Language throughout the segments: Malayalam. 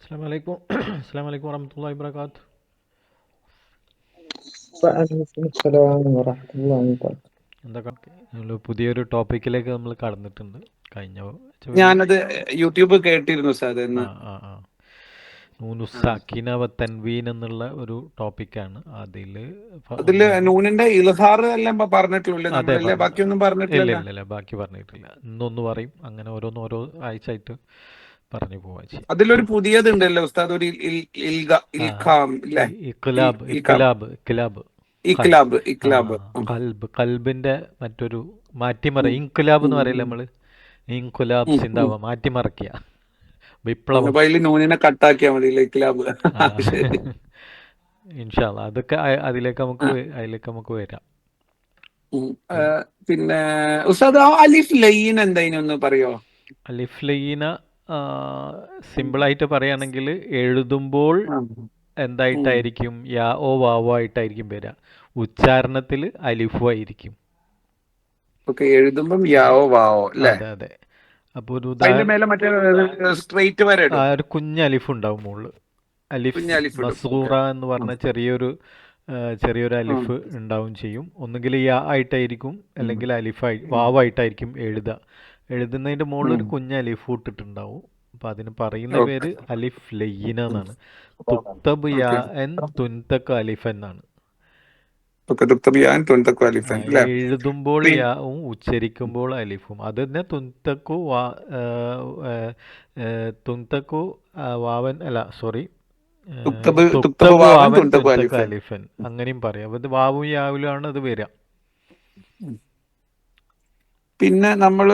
അസ്സലാമു അലൈക്കും അസ്സലാമു അലൈക്കും വറഹ്മത്തുള്ളാഹി വബറകാതുഹു. വഅലൈക്കും അസ്സലാം വറഹ്മത്തുള്ളാഹി വബറകാതുഹ്. എന്തൊക്കെ നമ്മൾ പുതിയൊരു ടോപ്പിക്കിലേക്ക് നമ്മൾ കടന്നിട്ടുണ്ട്. കഴിഞ്ഞ ഞാനത് യൂട്യൂബ് കേട്ടിരുന്നു സാർ ആ ഇന്ന്. ആ ആ നൂനു ആ. സാക്കിന വ തൻവീൻ എന്നുള്ള ഒരു ടോപ്പിക്കാണ്. അതിൽ അതില് നൂനിന്റെ ഇൽഹാർ എല്ലാം പറഞ്ഞിട്ടുള്ളൂ അതെ നമ്മളല്ലേ, പറഞ്ഞു. ബാക്കിയൊന്നും ഇല്ല പറഞ്ഞിട്ടില്ലല്ലോ. ഇല്ല ഇല്ല ബാക്കി പറഞ്ഞിട്ടില്ല. ഇന്നൊന്ന് പറയും, അങ്ങനെ ഓരോ ആഴ്ചയായിട്ട് പറഞ്ഞു പോവാ ചെയ്യാം. അതിലൊരു പുതിയതുണ്ടല്ലോ ഉസ്താദ്, ഒരു ആ ഇൽഖാം ഇല്ലേ? ഇഖ്ലാബ് ഇൽഖാം, ഇഖ്ലാബ് ഇഖ്ലാബ് ഖൽബ്. ഇക്ലാബ്, ആ ഇക്ലാബ്. കൽബിന്റെ മറ്റൊരു മാറ്റിമറ ഇൻകുലാബ് എന്ന് പറയില്ല നമ്മൾ. ഇൻകുലാബ് സിന്താവ മാറ്റിമറക്കുക, വിപ്ലവം. അപ്പൊ അതില് നൂനിനെ കട്ടാക്കിയാൽ മതി, ഇക്ലാബ്. ആ ശരി. ഇൻഷാല്ല അതൊക്കെ ആ. അതിലേക്ക് നമുക്ക് വരാം. ഉം. പിന്നെ ഉസ്താദ്, ആ അലിഫ് ലൈൻ എന്തായിനൊന്ന് പറയോ? അലിഫ് ലയീന സിമ്പിളായിട്ട് പറയുകയാണെങ്കിൽ എഴുതുമ്പോൾ ആ. ഉം. എന്തായിട്ടായിരിക്കും? യാ ഓ വാവോ ആയിട്ടായിരിക്കും വരിക. ഉച്ചാരണത്തിൽ അലിഫു ആയിരിക്കും. ഓക്കെ, എഴുതുമ്പം യാവോ വാവോ അല്ലേ? അതെ അതെ. അപ്പോൾ ഒരു അതിന്റെ മേലെ മറ്റേ സ്ട്രെയിറ്റ് വരെ ഇടും, ഒരു കുഞ്ഞ് അലിഫ് ഉണ്ടാവും മുകളിൽ. അലിഫ് കുഞ്ഞ അലിഫ് ഇടും. മസ്റൂറ ഓക്കെ. എന്ന് പറഞ്ഞ ചെറിയൊരു അലിഫ് ഉണ്ടാവും ചെയ്യും. ഒന്നുകിൽ യാ ആയിട്ടായിരിക്കും, അല്ലെങ്കിൽ വാവായിട്ടായിരിക്കും എഴുതുക. എഴുതുന്നതിൻ്റെ മുകളിൽ ഒരു കുഞ്ഞ് അലിഫ് ഇട്ടിട്ടുണ്ടാവും. അപ്പോൾ അതിന് പറയുന്ന ഓക്കെ. പേര് അലിഫ് ലയ്യീന എന്നാണ്. തുക്തബ് യാ ഓക്കെ. എൻ തുൻതക്ക് അലിഫ് എന്നാണ്. ഓക്കെ, തുക്തബിയാൻ തുൻതക്കു അലിഫൻ അല്ലേ? എഴുതുമ്പോൾ പിൻ യാവും ഉച്ചരിക്കുമ്പോൾ അലിഫും. അത് തന്നെ തുൻതക്കു തുൻതക്കു വാവൻ അല്ല സോറി തുക്തബ് തുക്തബു വാവൻ വാവൻ തുൻതക്കു തുൻതക്ക് അലിഫൻ. അലിഫൻ അങ്ങനെയും പറയാം. അത് വാവും യാവിലുമാണ് അത് വരിക. പിന്നെ നമ്മൾ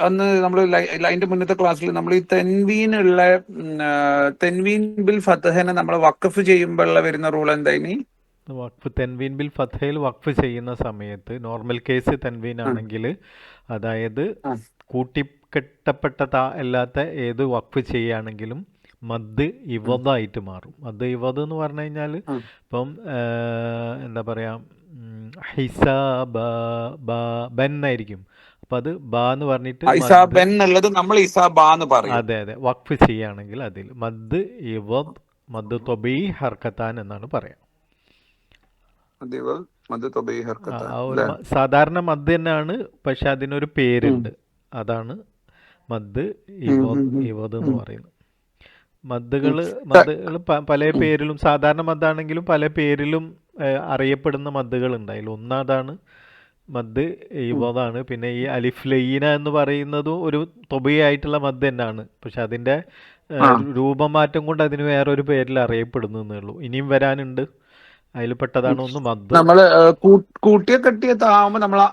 അന്ന് നമ്മൾ അതിന്റെ മുന്നത്തെ ക്ലാസ്സിൽ നമ്മൾ ഈ തെൻവീനുള്ള തെൻവീൻ ബിൽ ഫത്തഹനെ നമ്മൾ വഖഫ് ചെയ്യുമ്പോഴുള്ള വരുന്ന റൂൾ എന്തായിനി? വഖഫ് തെൻവീൻ ബിൽ ഫത്തഹയിൽ വഖഫ് ചെയ്യുന്ന സമയത്ത് നോർമൽ കേസ് തെൻവീൻ ആ. ആണെങ്കിൽ, അതായത് ആ. കൂട്ടിക്കെട്ടപ്പെട്ട താ അല്ലാത്ത ഏത് വഖഫ് ചെയ്യുകയാണെങ്കിലും മദ് ഇവദായിട്ട് മാറും. മദ് ഇവദ് എന്ന് പറഞ്ഞു കഴിഞ്ഞാൽ ആ. ഇപ്പം എന്താ പറയുക, ഹിസാബ ബ ബൻ ആയിരിക്കും. അപ്പം അത് ബ എന്ന് പറഞ്ഞിട്ട് മദ്. ഇസാബൻ എന്നുള്ളത് നമ്മൾ ഇസാബാന്ന് പറയും. അതെ അതെ. വഖഫ് ചെയ്യുകയാണെങ്കിൽ അതിൽ മദ് ഇവദ് മദ് തൊബീ ഹർക്കത്താൻ എന്നാണ് പറയാം. മദ് മദ് തൊബൈ ഹർക്കത്താൻ ആ ഒരു അല്ലേ? സാധാരണ മദ് തന്നെയാണ്, പക്ഷെ അതിനൊരു ഉം. പേരുണ്ട്. അതാണ് മദ് ഉം. ഉം. ഇവദ് ഉം. ഇവദ് എന്ന് ഉം. പറയുന്നത്. ഉം. മദ്ദുകൾ പല ഉം. പേരിലും, സാധാരണ മദ്ദാണെങ്കിലും പല പേരിലും അറിയപ്പെടുന്ന മദ്ദുകൾ ഉണ്ടായില്ല. ഒന്നാതാണ് മദ് ഉം. ഇവദാണ്. പിന്നെ ഈ അലിഫ് ലയ്യീന എന്ന് പറയുന്നതും ഒരു തൊബിയായിട്ടുള്ള മദ് തന്നെയാണ്, പക്ഷെ അതിൻ്റെ ആ. രൂപമാറ്റം കൊണ്ട് അതിന് വേറൊരു പേരിൽ അറിയപ്പെടുന്നേ ഉള്ളൂ. ഇനിയും വരാനുണ്ട്. അതിൽ ഉം. പെട്ടതാണ് ഒന്ന് മദ്. നമ്മള് കൂട്ടിയ കെട്ടിയ താവുമ്പോ നമ്മൾ ആ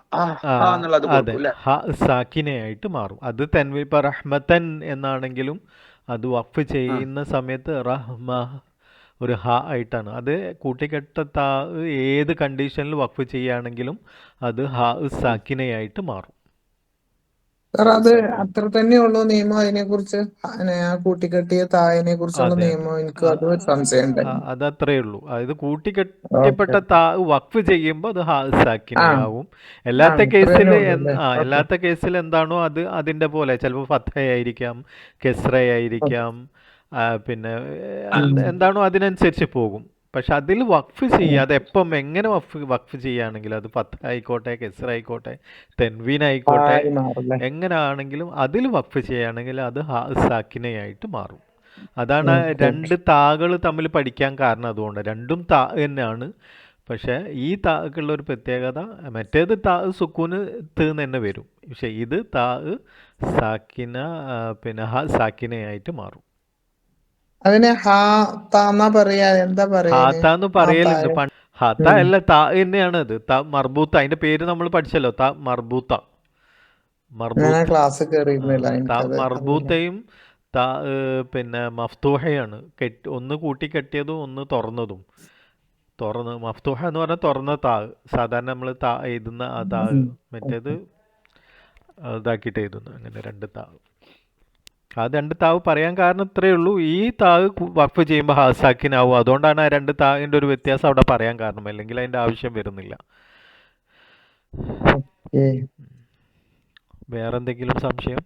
എന്നുള്ളത് അതെ, കൊടുക്കും അല്ലേ? ഹ സാക്കിനയായിട്ട് മാറും. അത് തൻവീൻ ഇപ്പം റഹ്മത്തൻ എന്നാണെങ്കിലും അത് വഖഫ് ആ. ചെയ്യുന്ന സമയത്ത് റഹ്മ ഒരു ഹ ആയിട്ടാണ്. അത് കൂട്ടിക്കെട്ട താ ഏത് കണ്ടീഷനിൽ വഖഫ് ചെയ്യുകയാണെങ്കിലും അത് ഹ സാക്കിനയായിട്ട് മാറും. സാർ, അത് മനസ്സിലായോ? അത്ര തന്നെ ഉള്ളൂ നിയമം അതിനെ കുറിച്ച്? ആ കൂട്ടിക്കെട്ടിയ തായനെ കുറിച്ചുള്ള അതെ അതെ. നിയമം എനിക്ക് അത് ഒരു സംശയം ഉണ്ടായിരുന്നു. അതത്രേ ഉള്ളൂ. അതായത് ഓക്കെ. കൂട്ടിക്കെട്ടപ്പെട്ട താ വഖഫ് ചെയ്യുമ്പോൾ അത് ഹാ ആ. സാക്കിനയാവും. ആ, എല്ലാത്ത ഇത്ര കേസിൽ തന്നെ ഉള്ളൂ അല്ലേ? ഓക്കെ. എല്ലാത്ത കേസിൽ എന്താണോ അത് അതിൻ്റെ പോലെ ചിലപ്പോൾ ഫത്തഹയായിരിക്കാം, കെസ്രയായിരിക്കാം, പിന്നെ എന്താണോ അതിനനുസരിച്ച് പോകും. പക്ഷെ അതിൽ വഖഫ് ചെയ്യുക, അത് എപ്പം എങ്ങനെ വഖഫ് ചെയ്യുകയാണെങ്കിൽ അത് ഫത്തഹ ആയിക്കോട്ടെ, കെസ്ര ആയിക്കോട്ടെ, തെൻവീൻ ആയിക്കോട്ടെ, ആയി മാറല്ലേ? എങ്ങനെ ആണെങ്കിലും അതിൽ വഖഫ് ചെയ്യുകയാണെങ്കിൽ അത് ഹാ സാക്കിനയായിട്ട് മാറും. അതാണ് ഓക്കെ. രണ്ട് താകൾ തമ്മിൽ പഠിക്കാൻ കാരണം. അതുകൊണ്ട് രണ്ടും താ തന്നെയാണ്. പക്ഷേ ഈ താക്കുള്ള ഒരു പ്രത്യേകത, മറ്റേത് താ സുക്കൂന് തീന്ന് തന്നെ വരും. പക്ഷെ ഇത് താ സാക്കിന പിന്നെ ഹ സാക്കിനയായിട്ട് മാറും. അതിന് ഹാ താന്നാ പറയാ, എന്താ പറയന്? ഹാത്താന്ന് ആ പറയലുണ്ട്. തായ. ഹാത്ത ഉം. അല്ല, താ തന്നെയാണ് അത്. ത മർബൂത്ത, അതിന്റെ പേര് നമ്മൾ പഠിച്ചല്ലോ, ത മർബൂത്ത. ഞാൻ ആ മർബൂത്ത്. ക്ലാസ് ആ കയറിയിരുന്നില്ല, ത എനിക്കത് അറിയില്ല. മർബൂത്തയും ത പിന്നെ മഫ്തൂഹയാണ്. ഒന്ന് കൂട്ടി കെട്ടിയതും ഒന്ന് തുറന്നതും. മഫ്തൂഹ എന്ന് പറഞ്ഞാൽ തുറന്ന താ. സാധാരണ നമ്മൾ താ എഴുതുന്ന ആ താ. ഉം. മറ്റേത് ഓക്കെ. ഇതാക്കിയിട്ട് എഴുതുന്നു. അങ്ങനെ രണ്ട് താവ്. ആ രണ്ട് താവ് പറയാൻ കാരണം ഇത്രയേ ഉള്ളൂ. ഈ താവ് വഖഫ് ചെയ്യുമ്പോൾ ഹാസാക്കിനാവും. അതുകൊണ്ടാണ് ആ രണ്ട് താവിൻ്റെ ഒരു വ്യത്യാസം അവിടെ പറയാൻ കാരണം. അല്ലെങ്കിൽ അതിൻ്റെ ആവശ്യം വരുന്നില്ല. ഓക്കെ. വേറെ എന്തെങ്കിലും സംശയം?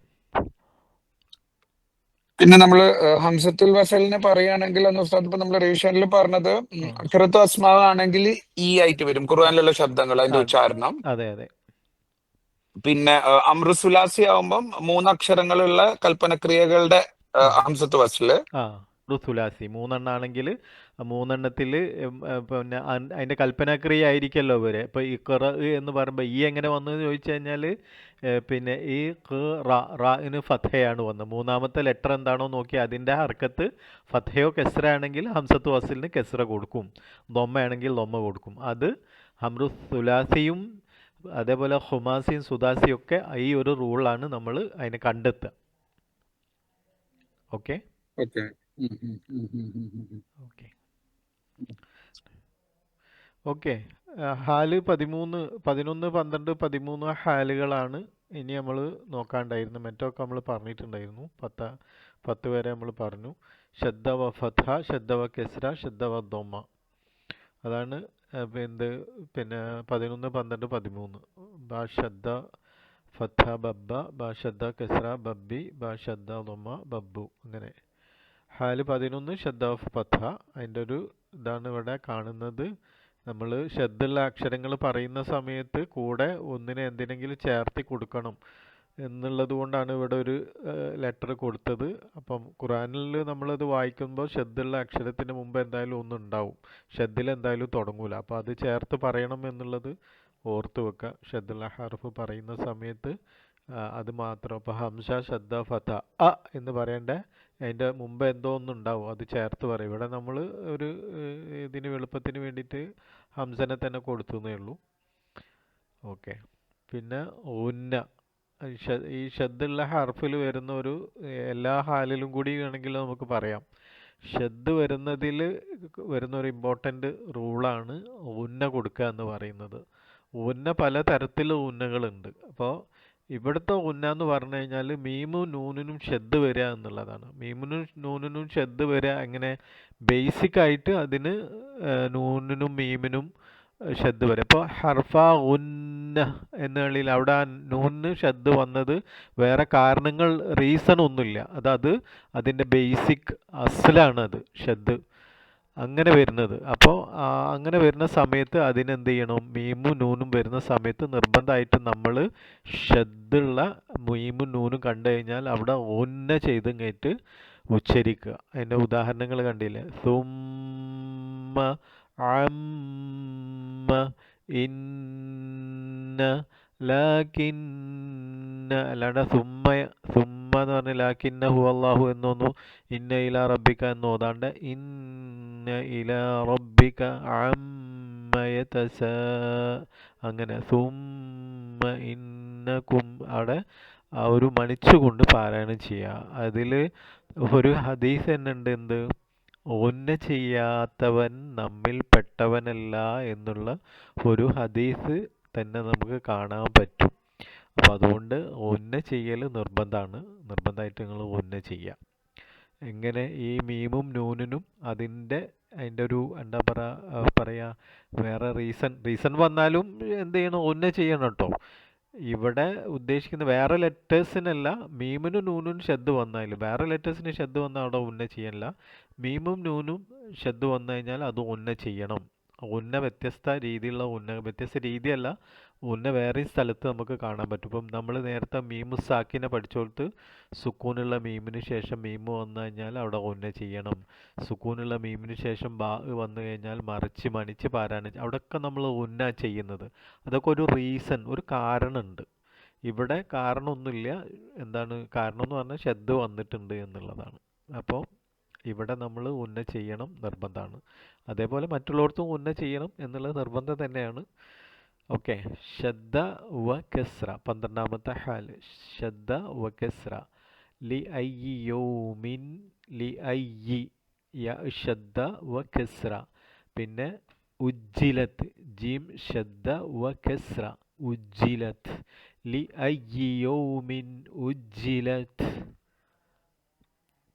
പിന്നെ നമ്മള് ഹംസത്തുൽ വസലിനെ പറയുകയാണെങ്കിൽ അന്ന് ഉസ്താദ് ഇപ്പൊ നമ്മൾ റിവിഷനിൽ പറഞ്ഞത് ആ അക്ഷരത്വ അസ്മാവ് ആണെങ്കിൽ ഈ ആയിട്ട് വരും ഖുർആനിലുള്ള ശബ്ദങ്ങൾ അതിന്റെ അതെ ഉച്ചാരണം. അതെ അതെ പിന്നെ അമ്രുസുലാസി ആവുമ്പം മൂന്നക്ഷരങ്ങളുള്ള കൽപ്പനക്രിയകളുടെ ആ ഹംസത്ത് വസല്. ആ ഋതുലാസി മൂന്നെണ്ണാണെങ്കിൽ മൂന്നെണ്ണത്തിൽ പിന്നെ അതിൻ്റെ കൽപ്പനാക്രിയ ആയിരിക്കുമല്ലോ ഇവര് ഇപ്പോൾ ഈ ഖറ എന്ന് പറയുമ്പോൾ ഈ എങ്ങനെ വന്നു എന്ന് ചോദിച്ചു കഴിഞ്ഞാൽ പിന്നെ ഈ ഖ റാന് ഫത്തയാണ് വന്നത്. മൂന്നാമത്തെ ലെറ്റർ എന്താണോ നോക്കി അതിൻ്റെ ഹർക്കത്ത് ഫത്തയോ കെസ്ര ആണെങ്കിൽ ഹംസത്ത് വസലിന് കെസ്ര കൊടുക്കും, ദൊമ്മയാണെങ്കിൽ ദൊമ്മ കൊടുക്കും. അത് ഹംറു സുലാസിയും അതേപോലെ ഹുമാസിയും സുദാസിയും ഒക്കെ ഈ ഒരു റൂളാണ് നമ്മൾ അതിനെ കണ്ടെത്തുക. Okay okay. Okay okay. ഹാല് 13, 11, 12, 13 ഹാലുകളാണ് ഇനി നമ്മൾ നോക്കാണ്ടായിരുന്നു. മറ്റൊക്കെ നമ്മൾ പറഞ്ഞിട്ടുണ്ടായിരുന്നു. 10 വരെ നമ്മൾ പറഞ്ഞു. ഷദ്ദ വ ഫത്ഹ, ഷദ്ദ വ കെസ്ര, ഷദ്ദ വ ദൊമ്മ. അതാണ് പിന്നെ 11, 12, 13. ബാ ഷദ്ദ ഫത്ഹ ബബ്ബ, ബാ ഷദ്ദ കെസ്ര ബബ്ബി, ബാ ഷദ്ദ ദൊമ്മ ബബ്ബു. അങ്ങനെ ഹാല് 11 ഷദ്ദ ഫത്ഹ. അതിൻ്റെ ഒരു ഇതാണ് ഇവിടെ കാണുന്നത്. നമ്മൾ ഷദ്ദുള്ള അക്ഷരങ്ങൾ പറയുന്ന സമയത്ത് കൂടെ ഒന്നിനെ എന്തിനെങ്കിലും ചേർത്തി കൊടുക്കണം എന്നുള്ളത് കൊണ്ടാണ് ഇവിടെ ഒരു ലെറ്റർ കൊടുത്തത്. അപ്പം ഖുറാനിൽ നമ്മളത് വായിക്കുമ്പോൾ ഷദ്ദുള്ള അക്ഷരത്തിന് മുമ്പ് എന്തായാലും ഒന്നുണ്ടാവും, ഷദ്ദിൽ എന്തായാലും തുടങ്ങൂല. അപ്പോൾ അത് ചേർത്ത് പറയണം എന്നുള്ളത് ഓർത്ത് വെക്കുക. ഷദ്ദുള്ള ഹർഫ് പറയുന്ന സമയത്ത് അത് മാത്രം. അപ്പോൾ ഹംസ ഷദ്ദ ഫത അ എന്ന് പറയേണ്ട അതിൻ്റെ മുമ്പ് എന്തോ ഒന്നുണ്ടാവും, അത് ചേർത്ത് പറയും. ഇവിടെ നമ്മൾ ഒരു ഇതിന് എളുപ്പത്തിന് വേണ്ടിയിട്ട് ഹംസനെ തന്നെ കൊടുത്തുന്നേ ഉള്ളൂ. ഓക്കെ. പിന്നെ ഉന്ന ഈ ഷദ്ദുള്ള ഹർഫിൽ വരുന്ന ഒരു എല്ലാ ഹാലിലും കൂടി വേണമെങ്കിൽ നമുക്ക് പറയാം. ഷദ് വരുന്നതിൽ വരുന്ന ഒരു ഇമ്പോർട്ടൻ്റ് റൂളാണ് ഉന്ന കൊടുക്കുക എന്ന് പറയുന്നത്. ഉന്ന പല തരത്തിലുള്ള ഉന്നകളുണ്ട്. അപ്പോൾ ഇവിടുത്തെ ഉന്ന എന്ന് പറഞ്ഞു കഴിഞ്ഞാൽ മീമും നൂനിനും ഷദ് വരിക എന്നുള്ളതാണ്. മീമിനും നൂനിനും ഷദ് വരിക എങ്ങനെ? ബേസിക് ആയിട്ട് അതിന് നൂനിനും മീമിനും ഷദ് വരിക. ഇപ്പോൾ ഹർഫ ഉന്ന എന്നുള്ളിൽ അവിടെ ആ നൂനിന് ഷദ് വന്നത് വേറെ കാരണങ്ങൾ, റീസൺ ഒന്നുമില്ല. അത് അതിൻ്റെ ബേസിക് അസ്ലാണ് അത് ഷദ് അങ്ങനെ വരുന്നത്. അപ്പോൾ അങ്ങനെ വരുന്ന സമയത്ത് അതിനെന്ത് ചെയ്യണം? മീമും നൂനും വരുന്ന സമയത്ത് നിർബന്ധമായിട്ടും നമ്മൾ ഷദ്ദുള്ള മീമും നൂനും കണ്ടു കഴിഞ്ഞാൽ അവിടെ ഒന്ന ചെയ്ത് കഴിഞ്ഞിട്ട് ഉച്ചരിക്കുക. അതിൻ്റെ ഉദാഹരണങ്ങൾ കണ്ടില്ലേ? സുമ്മ അമ്മ ഇന്ന ലാകിന്ന, അല്ലാണ്ട് സുമ്മ എന്ന് പറഞ്ഞ ലാകിന്ന ഹു അള്ളാഹു എന്നൊന്നു ഇന്ന ഇലാ റബ്ബിക എന്ന് ഓതാണ്ട് ഇന്ന ഇലാ റബ്ബിക അമ്മ യതസാ, അങ്ങനെ സുമ്മ ഇന്നക്കും അവിടെ ആ ഒരു മണിച്ചുകൊണ്ട് പാരായണം ചെയ്യുക. അതിൽ ഒരു ഹദീസ് തന്നെ ഉണ്ട്, എന്ത്? ഒന്ന ചെയ്യാത്തവൻ നമ്മിൽ പെട്ടവനല്ല എന്നുള്ള ഒരു ഹദീസ് തന്നെ നമുക്ക് കാണാൻ പറ്റും. അപ്പോൾ അതുകൊണ്ട് ഒന്ന ചെയ്യൽ നിർബന്ധമാണ്. നിർബന്ധമായിട്ട് നിങ്ങൾ ഒന്ന ചെയ്യുക. എങ്ങനെ? ഈ മീമും നൂനിനും അതിൻ്റെ ഒരു എന്താ പറയുക, വേറെ റീസൺ വന്നാലും എന്ത് ചെയ്യണം? ഒന്ന ചെയ്യണം കേട്ടോ. ഇവിടെ ഉദ്ദേശിക്കുന്ന വേറെ ലെറ്റേഴ്സിനല്ല. മീമിനും നൂനും ഷദ് വന്നാലും വേറെ ലെറ്റേഴ്സിന് ഷദ് വന്നാൽ അവിടെ ഉന്ന ചെയ്യണില്ല. മീമും നൂനും ഷദ് വന്നു കഴിഞ്ഞാൽ അത് ഉന്ന ചെയ്യണം. ഉന്ന വ്യത്യസ്ത രീതിയിലുള്ള ഉന്ന, വ്യത്യസ്ത രീതിയല്ല, ഉന്ന വേറെ സ്ഥലത്ത് നമുക്ക് കാണാൻ പറ്റും. ഇപ്പം നമ്മൾ നേരത്തെ മീമു സാക്കിനെ പഠിച്ചോടത്ത് സുക്കൂനുള്ള മീമിന് ശേഷം മീമു വന്നു കഴിഞ്ഞാൽ അവിടെ ഉന്ന ചെയ്യണം. സുക്കൂനുള്ള മീമിന് ശേഷം ബാ വന്നു കഴിഞ്ഞാൽ മറിച്ച് മണിച്ച് പാരായണം, അവിടെയൊക്കെ നമ്മൾ ഉന്ന ചെയ്യുന്നത്. അതൊക്കെ ഒരു റീസൺ, ഒരു കാരണമുണ്ട്. ഇവിടെ കാരണമൊന്നുമില്ല. എന്താണ് കാരണം എന്ന് പറഞ്ഞാൽ ഷദ് വന്നിട്ടുണ്ട് എന്നുള്ളതാണ്. അപ്പോൾ ഇവിടെ നമ്മൾ ഉന്ന ചെയ്യണം, നിർബന്ധമാണ്. അതേപോലെ മറ്റുള്ളവർക്കും ഉന്ന ചെയ്യണം എന്നുള്ളത് നിർബന്ധം തന്നെയാണ്. ഓക്കെ. ഷദ്ദ വ കസ്ര 12ാമത്തെ ഹാല്. ഷദ്ദ വ കസ്ര ലി അയ്യി യൗമിൻ, ലി അയ്യി യ ഷദ്ദ വ കസ്ര. പിന്നെ ഉജ്ജിലത്ത് ജീം ഷദ്ദ വ കസ്ര ഉജ്ജിലത്ത്, ലി അയ്യി യൗമിൻ ഉജ്ജിലത്ത്.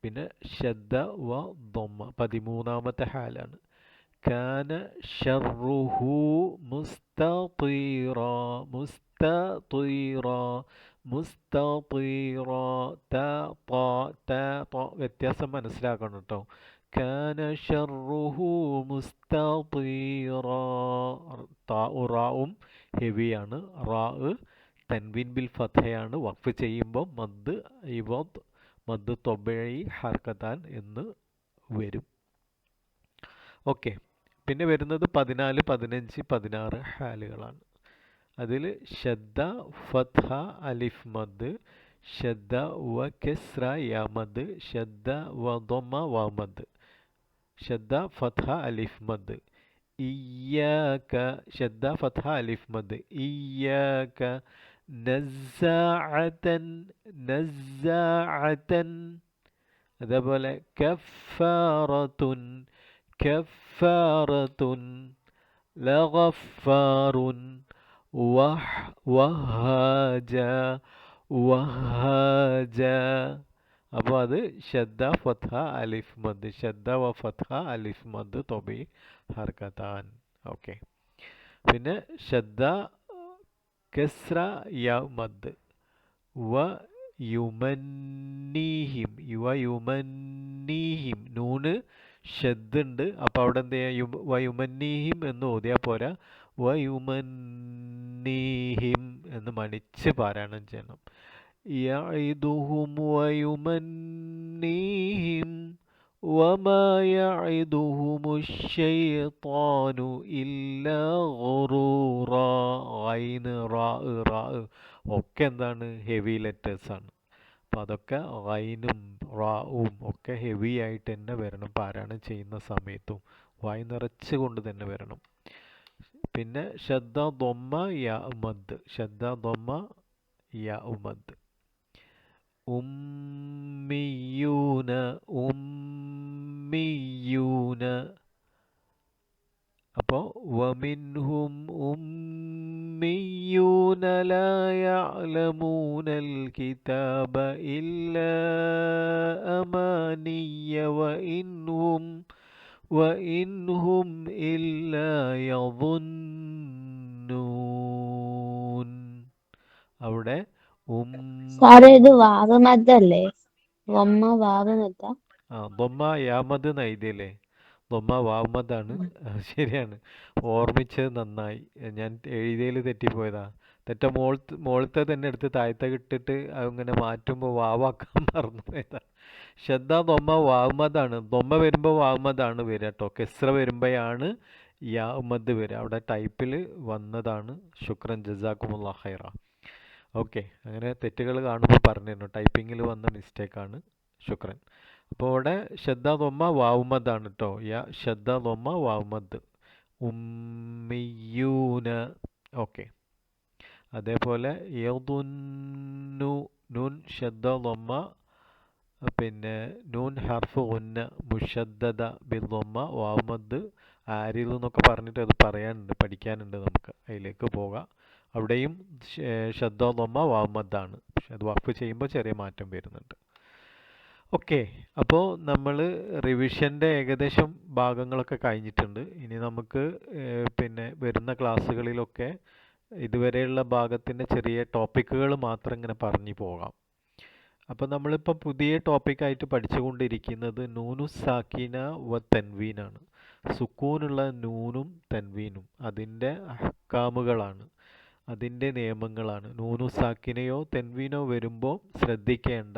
പിന്നെ ഷദ്ദ വ ദൊമ്മ 13ാമത്തെ ഹാലാണ്. കാന ഷർറുഹു മുസ്തതീറ, മുസ്തതീറ മുസ്തീറ ത ത ത ത വ്യത്യാസം മനസ്സിലാക്കണം കേട്ടോ. കാന ഷർറുഹു മുസ്തീറ. റാവും ഹെവിയാണ്. റാ തൻവീൻ ബിൽ ഫത്ഹയാണ്. വഖഫ് ചെയ്യുമ്പോൾ മദ് ഇവദ് മദ് തൊബഈ ഹർക്കത്താൻ എന്ന് വരും. ഓക്കെ. പിന്നെ വരുന്നത് 14, 15, 16 ഹാലുകളാണ്. അതിൽ ഷദ്ദ ഫത്ഹ അലിഫ് മദ്, ഷദ്ദ വ കസ്ര യാ മദ്, ഷദ്ദ വ ദമ്മ വാ മദ്. ഷദ്ദ ഫത്ഹ അലിഫ് മദ്. ഇയ്യാക ഷദ്ദ ഫത്ഹ അലിഫ് മദ്. ഇയ്യാക നസ്സാഅതൻ നസ്സാഅതൻ. അതേപോലെ കഫാറത്തുൻ കഫാറത്തുൻ ലഗഫാറുൻ വഹാജ വഹാജ. അപ്പോൾ അത് ഷദ്ദ ഫത്ഹ അലിഫ് മദ്, ഷദ്ദ വ ഫത്ഹ അലിഫ് മദ് തൊബി ഹർക്കത്താൻ. ഓക്കെ. പിന്നെ ഷദ്ദ കസ്ര യ മദ് വ യുമന്നീഹിം യുമന്നീഹിം. നൂന് ഷദ് ഉണ്ട്. അപ്പോൾ അവിടെ എന്ത് ചെയ്യുക? വയുമന്നീഹിം എന്ന് ഓതിയാൽ പോരാ, വയുമന്നീഹിം എന്ന് മണിച്ച് പാരായണം ചെയ്യണം. യഇദുഹും വയുമന്നീഹിം വമാ യഇദുഹുമുശ്ശൈത്വാനു ഇല്ലാ ഗുറൂറാ. ഐന് റാ റാ ഒക്കെ എന്താണ്? ഹെവി ലെറ്റേഴ്സ് ആണ്. അപ്പം അതൊക്കെ ഐനും റാവും ഒക്കെ ഹെവി ആയിട്ട് തന്നെ വരണം പാരായണം ചെയ്യുന്ന സമയത്തും. വായ് നിറച്ച് കൊണ്ട് തന്നെ വരണം. പിന്നെ ഷദ്ദ ദൊമ്മ യാ മദ്, ഷദ്ദ ദൊമ്മ യാ മദ്. ഉമ്മിയൂന ഉമ്മിയൂന. അപ്പോൾ വമിൻഹും ഉമ്മിയൂന ലാ യഅലമൂനൽ കിതാബ ഇല്ലാ അമാനിയ വഇൻഹും ഇല്ലാ യظുന്നൂൻ. അവിടെ സാറേ ഇത് വാവ് മദ്ദല്ലേ? വമ്മ വാവ് മദ്ദ. ദൊമ്മ യാമദ് നൈദ്യല്ലേ? ദൊമ്മ വാമദാണ്. ശരിയാണ്, ഓർമ്മിച്ചത് നന്നായി. ഞാൻ എഴുതിയതിൽ തെറ്റിപ്പോയതാ. മോളത്തെ തന്നെ എടുത്ത് താഴത്തെ ഇട്ടിട്ട് അങ്ങനെ മാറ്റുമ്പോൾ വാവാക്കാൻ മറന്നു പോയതാ. ഷദ്ദ ദൊമ്മ വാമദാണ്. ദൊമ്മ വരുമ്പോൾ വാമദാണ് വരിക കേട്ടോ. കെസ്ര വരുമ്പോഴാണ് യാമദ് വരിക. അവിടെ ടൈപ്പിൽ വന്നതാണ്. ശുക്രൻ ജസാക്കുമുല്ലാഹ് ഖൈറ. ഓക്കെ. അങ്ങനെ തെറ്റുകൾ കാണുമ്പോൾ പറഞ്ഞിരുന്നു, ടൈപ്പിങ്ങിൽ വന്ന മിസ്റ്റേക്കാണ്. ശുക്രൻ. അപ്പോൾ ഇവിടെ ഷദ്ദ ദൊമ്മ വാവുമദാണ് കേട്ടോ. യാ ഷദ്ദ ദൊമ്മ വാവുമദ്. ഉമ്മിയൂന. ഓക്കെ. അതേപോലെ യദുന്നു നൂൻ ഷദ്ദ ദൊമ്മ, പിന്നെ നൂൻ ഹർഫ് ഉന്ന മുഷദ്ദദ ബിൽ ദൊമ്മ വാവുമദ് ആരിൽ എന്നൊക്കെ പറഞ്ഞിട്ട് അത് പറയാനുണ്ട്, പഠിക്കാനുണ്ട്. നമുക്ക് അതിലേക്ക് പോകാം. അവിടെയും ഷദ്ദ ദൊമ്മ വാവുമദാണ്. പക്ഷെ അത് വഖഫ് ചെയ്യുമ്പോൾ ചെറിയ മാറ്റം വരുന്നുണ്ട്. ഓക്കെ. അപ്പോൾ നമ്മൾ റിവിഷൻ്റെ ഏകദേശം ഭാഗങ്ങളൊക്കെ കഴിഞ്ഞിട്ടുണ്ട്. ഇനി നമുക്ക് പിന്നെ വരുന്ന ക്ലാസ്സുകളിലൊക്കെ ഇതുവരെയുള്ള ഭാഗത്തിൻ്റെ ചെറിയ ടോപ്പിക്കുകൾ മാത്രം ഇങ്ങനെ പറഞ്ഞു പോകാം. അപ്പോൾ നമ്മളിപ്പോൾ പുതിയ ടോപ്പിക്കായിട്ട് പഠിച്ചുകൊണ്ടിരിക്കുന്നത് നൂനു സാക്കിന വ തൻവീനാണ്. സുക്കൂനുള്ള നൂനും തൻവീനും അതിൻ്റെ അഹ്കാമുകളാണ്, അതിൻ്റെ നിയമങ്ങളാണ്. നൂനു സാക്കിനയോ തെൻവീനോ വരുമ്പോൾ ശ്രദ്ധിക്കേണ്ട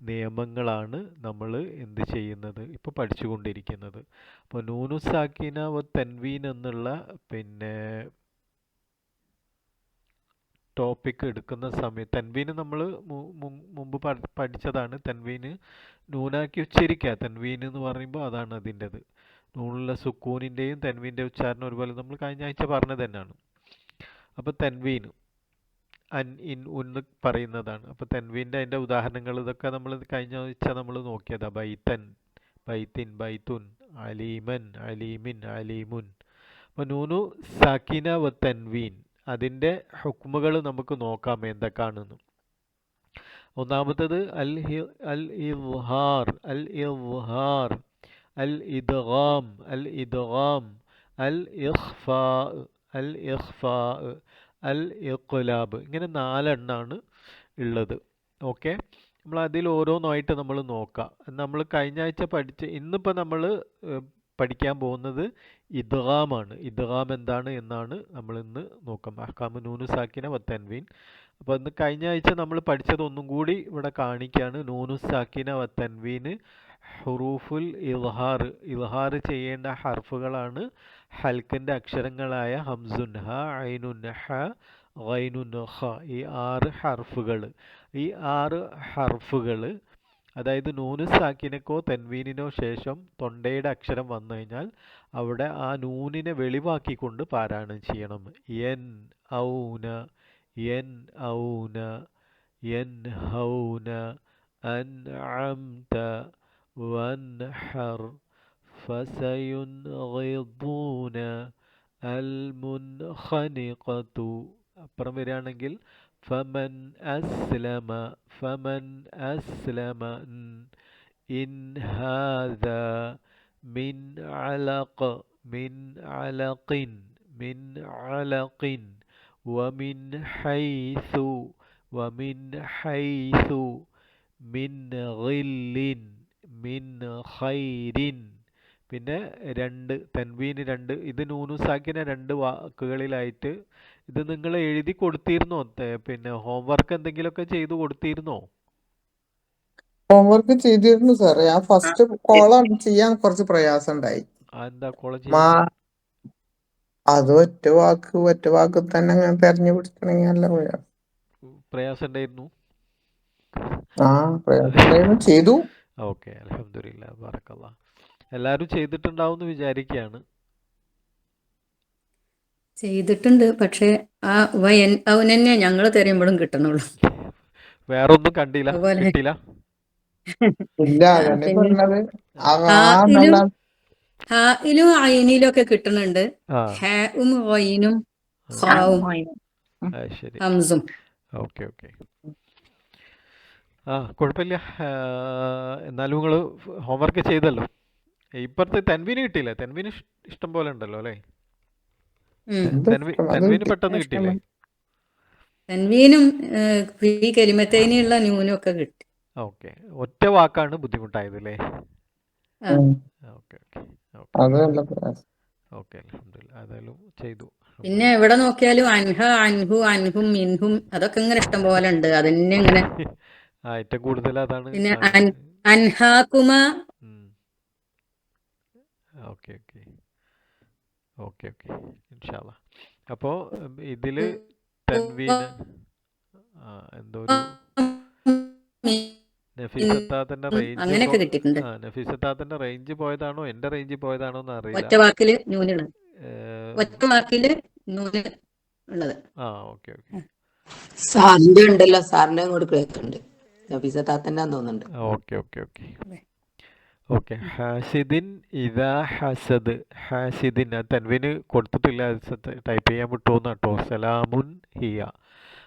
നിയമങ്ങളാണ് നമ്മൾ എന്ത് ചെയ്യുന്നത്, ഇപ്പോൾ പഠിച്ചുകൊണ്ടിരിക്കുന്നത്. അപ്പോൾ നൂനു സാക്കിന വ തൻവീൻ എന്നുള്ള പിന്നെ ടോപ്പിക്ക് എടുക്കുന്ന സമയത്ത് തൻവീന് നമ്മൾ മുമ്പ് പഠിച്ചതാണ്. തൻവീന് നൂനാക്കി ഉച്ചരിക്കുക. തൻവീൻ എന്ന് പറയുമ്പോൾ അതാണ് അതിൻ്റെത്. നൂനുള്ള സുക്കൂനിൻ്റെയും തൻവീൻ്റെ ഉച്ചാരണം ഒരുപോലെ നമ്മൾ കഴിഞ്ഞ ആഴ്ച പറഞ്ഞത് തന്നെയാണ്. അപ്പോൾ തൻവീന് അൻ ഇൻ ഉന്ന് പറയുന്നതാണ്. അപ്പോൾ തൻവീൻ്റെ അതിൻ്റെ ഉദാഹരണങ്ങൾ ഇതൊക്കെ നമ്മൾ കഴിഞ്ഞ ആഴ്ച നമ്മൾ നോക്കിയതാണ്. ബൈത്തൻ ബൈത്തിൻ ബൈത്തുൻ, അലീമൻ അലീമിൻ അലീമുൻ. അപ്പോൾ നൂനു സാക്കിന വ തൻവീൻ അതിൻ്റെ ഹുക്മുകൾ നമുക്ക് നോക്കാം എന്തൊക്കെയാണെന്ന്. ഒന്നാമത്തത് അൽ ഇദ്ഹാർ, അൽ ഇദ്ഹാർ, അൽ ഇദ്ഗാം, അൽ ഇദ്ഗാം, അൽ ഇഖ്ഫാ, അൽ ഇഖ്ഫാ, അൽ ഇഖ്ലാബ്. ഇങ്ങനെ 4 എണ്ണമാണ് ഉള്ളത്. ഓക്കെ, നമ്മൾ അതിൽ ഓരോന്നായിട്ട് നമ്മൾ നോക്കാം. നമ്മൾ കഴിഞ്ഞ ആഴ്ച ഇന്നിപ്പോൾ നമ്മൾ പഠിക്കാൻ പോകുന്നത് ഇദ്ഗാമാണ്. ഇദ്ഗാം എന്താണ് എന്നാണ് നമ്മൾ ഇന്ന് നോക്കാം. അഹ്കാമു നൂനു സാക്കിന വ തൻവീൻ. അപ്പോൾ ഇന്ന് കഴിഞ്ഞ ആഴ്ച നമ്മൾ പഠിച്ചത് ഒന്നും കൂടി ഇവിടെ കാണിക്കുകയാണ്. നൂനു സാക്കിന വ തൻവീന് ഹുറൂഫുൽ ഇൽഹാർ ചെയ്യേണ്ട ഹർഫുകളാണ് ഹൽക്കിൻ്റെ അക്ഷരങ്ങളായ ഹംസുൻ ഹ, ഐനുൻ ഹ, ഗൈനുൻ ഖ. ഈ 6 ഹർഫുകൾ. ഈ 6 ഹർഫുകൾ, അതായത് നൂന് സാക്കിനക്കോ തെൻവീനിനോ ശേഷം തൊണ്ടയുടെ അക്ഷരം വന്നു കഴിഞ്ഞാൽ അവിടെ ആ നൂനിനെ വെളിവാക്കിക്കൊണ്ട് പാരായണം ചെയ്യണം. യൻ ഔന, യൻ ഔന, യൻ ഹൗന, അൻഅംത, വൻഹർ, ഫസയുൻഗിദൂന, അൽ മുൻഖനിഖതു. അപ്പുറം വരികയാണെങ്കിൽ ഫമൻ അസ്ലമ, ഫമൻ അസ്ലമ, ഇൻ ഹാദ മിൻ അലഖ, മിൻ അലഖിൻ, മിൻ അലഖിൻ, വമിൻ ഹൈസു, വമിൻ ഹൈസു, മിൻ ഗില്ലിൻ, മിൻ ഖൈരിൻ. പിന്നെ തൻവീന് 2, ഇത് നൂനു സാക്കിന 2 വാക്കുകളിലായിട്ട്. ഇത് നിങ്ങൾ എഴുതി കൊടുത്തിരുന്നോ? പിന്നെ ഹോംവർക്ക് എന്തെങ്കിലുമൊക്കെ ചെയ്തു കൊടുത്തിരുന്നോ? ഹോംവർക്ക് ചെയ്തിരുന്നു സാറേ. ആ ഫസ്റ്റ് കോളാണ് ചെയ്യാൻ കുറച്ച് പ്രയാസം ഉണ്ടായി. എന്താ കോളേജ് മാ അത് ഒറ്റ വാക്ക് തന്നെ അങ്ങനെ തെരഞ്ഞു പിടിക്കണമെങ്കിൽ നല്ല പ്രയാസം ഉണ്ടായിരുന്നു? പ്രയാസം ഉണ്ടായിരുന്നു. ചെയ്തു. ഓക്കെ, അൽഹംദുലില്ലാ, ബറക്കല്ലാഹ്. എല്ലാവരും ചെയ്തിട്ടുണ്ടാവും എന്ന് വിചാരിക്കുകയാണ്. ചെയ്തിട്ടുണ്ട്. പക്ഷേ ആ അവനെന്നെ ഞങ്ങൾ തെരയുമ്പോഴും കിട്ടണുള്ളൂ. വേറൊന്നും കണ്ടില്ല, അതുപോലെ കിട്ടില്ല. ഇല്ല, അതന്നെ പിന്നെ പറഞ്ഞത്. ഹായിലും ഹായിലും അയിനിലും ഒക്കെ കിട്ടുന്നുണ്ട്. ആ, ഹാവും ഗൈനും ഖാവും അത് ശരി. ഹംസും. Okay okay. കുഴപ്പമില്ല. എന്നാലും നിങ്ങൾ ഹോംവർക്ക് ചെയ്തല്ലോ. ഇപ്പുറത്ത് തെൻവീന് കിട്ടിയില്ലേ? തെൻവീന് ഇഷ്ടം പോലെ ഉണ്ടല്ലോ അല്ലേ? തെൻവീന് പെട്ടെന്ന് കിട്ടിയില്ലേ? തൻവീനും ഫീ കലിമത്തൈനുള്ള ന്യൂനും ഒക്കെ കിട്ടി. ഓക്കെ, ഒറ്റ വാക്കാണ് ബുദ്ധിമുട്ടായത് അല്ലേ? ആ ഓക്കെ ഓക്കെ ഓക്കെ അതല്ല പ്രയാസം. ഓക്കെ, അൽഹംദുലില്ലാ, അതായാലും ചെയ്തു. പിന്നെ എവിടെ നോക്കിയാലും അൻഹ, അൻഹു, അൻഹും, മിൻഹും അതൊക്കെ ഇങ്ങനെ ഇഷ്ടം പോലെ ഉണ്ട്. അതന്നെ ഇങ്ങനെ. ഏറ്റവും കൂടുതൽ അതാണ്. പിന്നെ അൻഹാക്കുമ. ഓക്കെ ഓക്കെ ഓക്കെ ഓക്കെ, ഇൻഷാല്ലാ. അപ്പോൾ ഇതില് തൻവീന് എന്തോ ഒരു നഫീസത്താത്തിന്റെ റേഞ്ച് അങ്ങനെയൊക്കെ കിട്ടിയിട്ടുണ്ട്. നഫീസത്താത്തിന്റെ റേഞ്ച് പോയതാണോ എൻ്റെ റേഞ്ച് പോയതാണോ എന്ന് അറിയില്ല. ഒറ്റ വാക്കില് ന്യൂനുള്ളത്. ഒറ്റ വാക്കില് ന്യൂന് ഉള്ളത്. ഓക്കെ ഓക്കെ സാറിന്റെ ഉണ്ടല്ലോ, സാറിന്റെ അങ്ങോട്ട് കേൾക്കുന്നുണ്ട്. നഫീസ താത്തന്നെ തോന്നുന്നുണ്ട്. Okay okay okay okay. ഹാസിദിൻ ഇദാ ഹസദ്. ഹാസിദിൻ തൻവീന് കൊടുത്തിട്ടില്ല, ടൈപ്പ് ചെയ്യാൻ വിട്ടുപോകുന്ന കേട്ടോ. സലാമുൻ ഹിയ.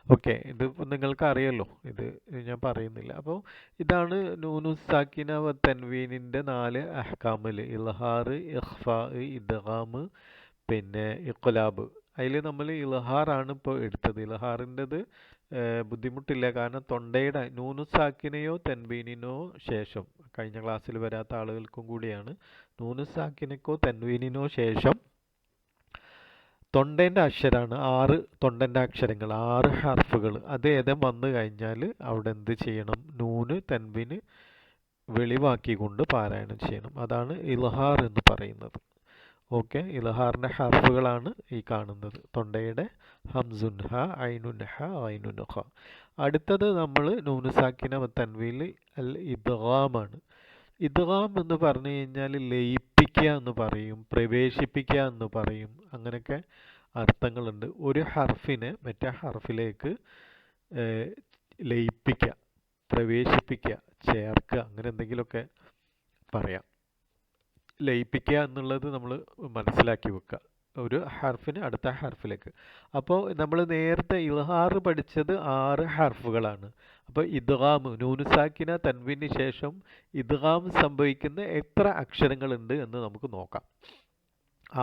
ഓക്കെ, ഇത് നിങ്ങൾക്ക് അറിയല്ലോ, ഇത് ഞാൻ പറയുന്നില്ല. അപ്പോൾ ഇതാണ് നൂനു സാക്കിന വ തൻവീനിൻ്റെ 4 അഹ്കാമിൽ: ഇൽഹാർ, ഇഖ്ഫാ, ഇദ്ഗാം, പിന്നെ ഇഖ്ലാബ്. അതിൽ നമ്മൾ ഇൽഹാറാണ് ഇപ്പോൾ എടുത്തത്. ഇൽഹാറിൻ്റെത് ബുദ്ധിമുട്ടില്ല, കാരണം തൊണ്ടയുടെ നൂനു സാക്കിനയോ തെൻവീനിനോ ശേഷം, കഴിഞ്ഞ ക്ലാസ്സിൽ വരാത്ത ആളുകൾക്കും കൂടിയാണ്, നൂനു സാക്കിനക്കോ തെൻവീനിനോ ശേഷം തൊണ്ടേൻ്റെ അക്ഷരമാണ് 6 തൊണ്ടൻ്റെ അക്ഷരങ്ങൾ, 6 ഹർഫുകൾ. അത് ഏതും വന്നു കഴിഞ്ഞാൽ അവിടെ എന്ത് ചെയ്യണം? നൂന് തെൻവീന് വെളിവാക്കിക്കൊണ്ട് പാരായണം ചെയ്യണം. അതാണ് ഇൽഹാർ എന്ന് പറയുന്നത്. ഓക്കെ, ഇൽഹാറിൻ്റെ ഹർഫുകളാണ് ഈ കാണുന്നത്. തൊണ്ടയുടെ ഹംസുൻ ഹ, ഐനുൻ ഹ, ഐനുൻ ഖ. അടുത്തത് നമ്മൾ നൂനു സാക്കിന തൻവീൽ അൽ ഇദ്ഗാമാണ്. ഇദ്ഗാം എന്ന് പറഞ്ഞു കഴിഞ്ഞാൽ ലയിപ്പിക്കുക എന്ന് പറയും, പ്രവേശിപ്പിക്കുക എന്ന് പറയും. അങ്ങനെയൊക്കെ അർത്ഥങ്ങളുണ്ട്. ഒരു ഹർഫിനെ മറ്റേ ഹർഫിലേക്ക് ലയിപ്പിക്കുക, പ്രവേശിപ്പിക്കുക, ചേർക്കുക, അങ്ങനെ എന്തെങ്കിലുമൊക്കെ പറയാം. ലയിപ്പിക്കുക എന്നുള്ളത് നമ്മൾ മനസ്സിലാക്കി വെക്കുക, ഒരു ഹർഫിന് അടുത്ത ഹർഫിലേക്ക്. അപ്പോൾ നമ്മൾ നേരത്തെ ഇൽഹാർ പഠിച്ചത് 6 ഹർഫുകളാണ്. അപ്പോൾ ഇദ്ഗാം, നൂനു സാക്കിന തൻവീന് ശേഷം ഇദ്ഗാം സംഭവിക്കുന്ന എത്ര അക്ഷരങ്ങളുണ്ട് എന്ന് നമുക്ക് നോക്കാം.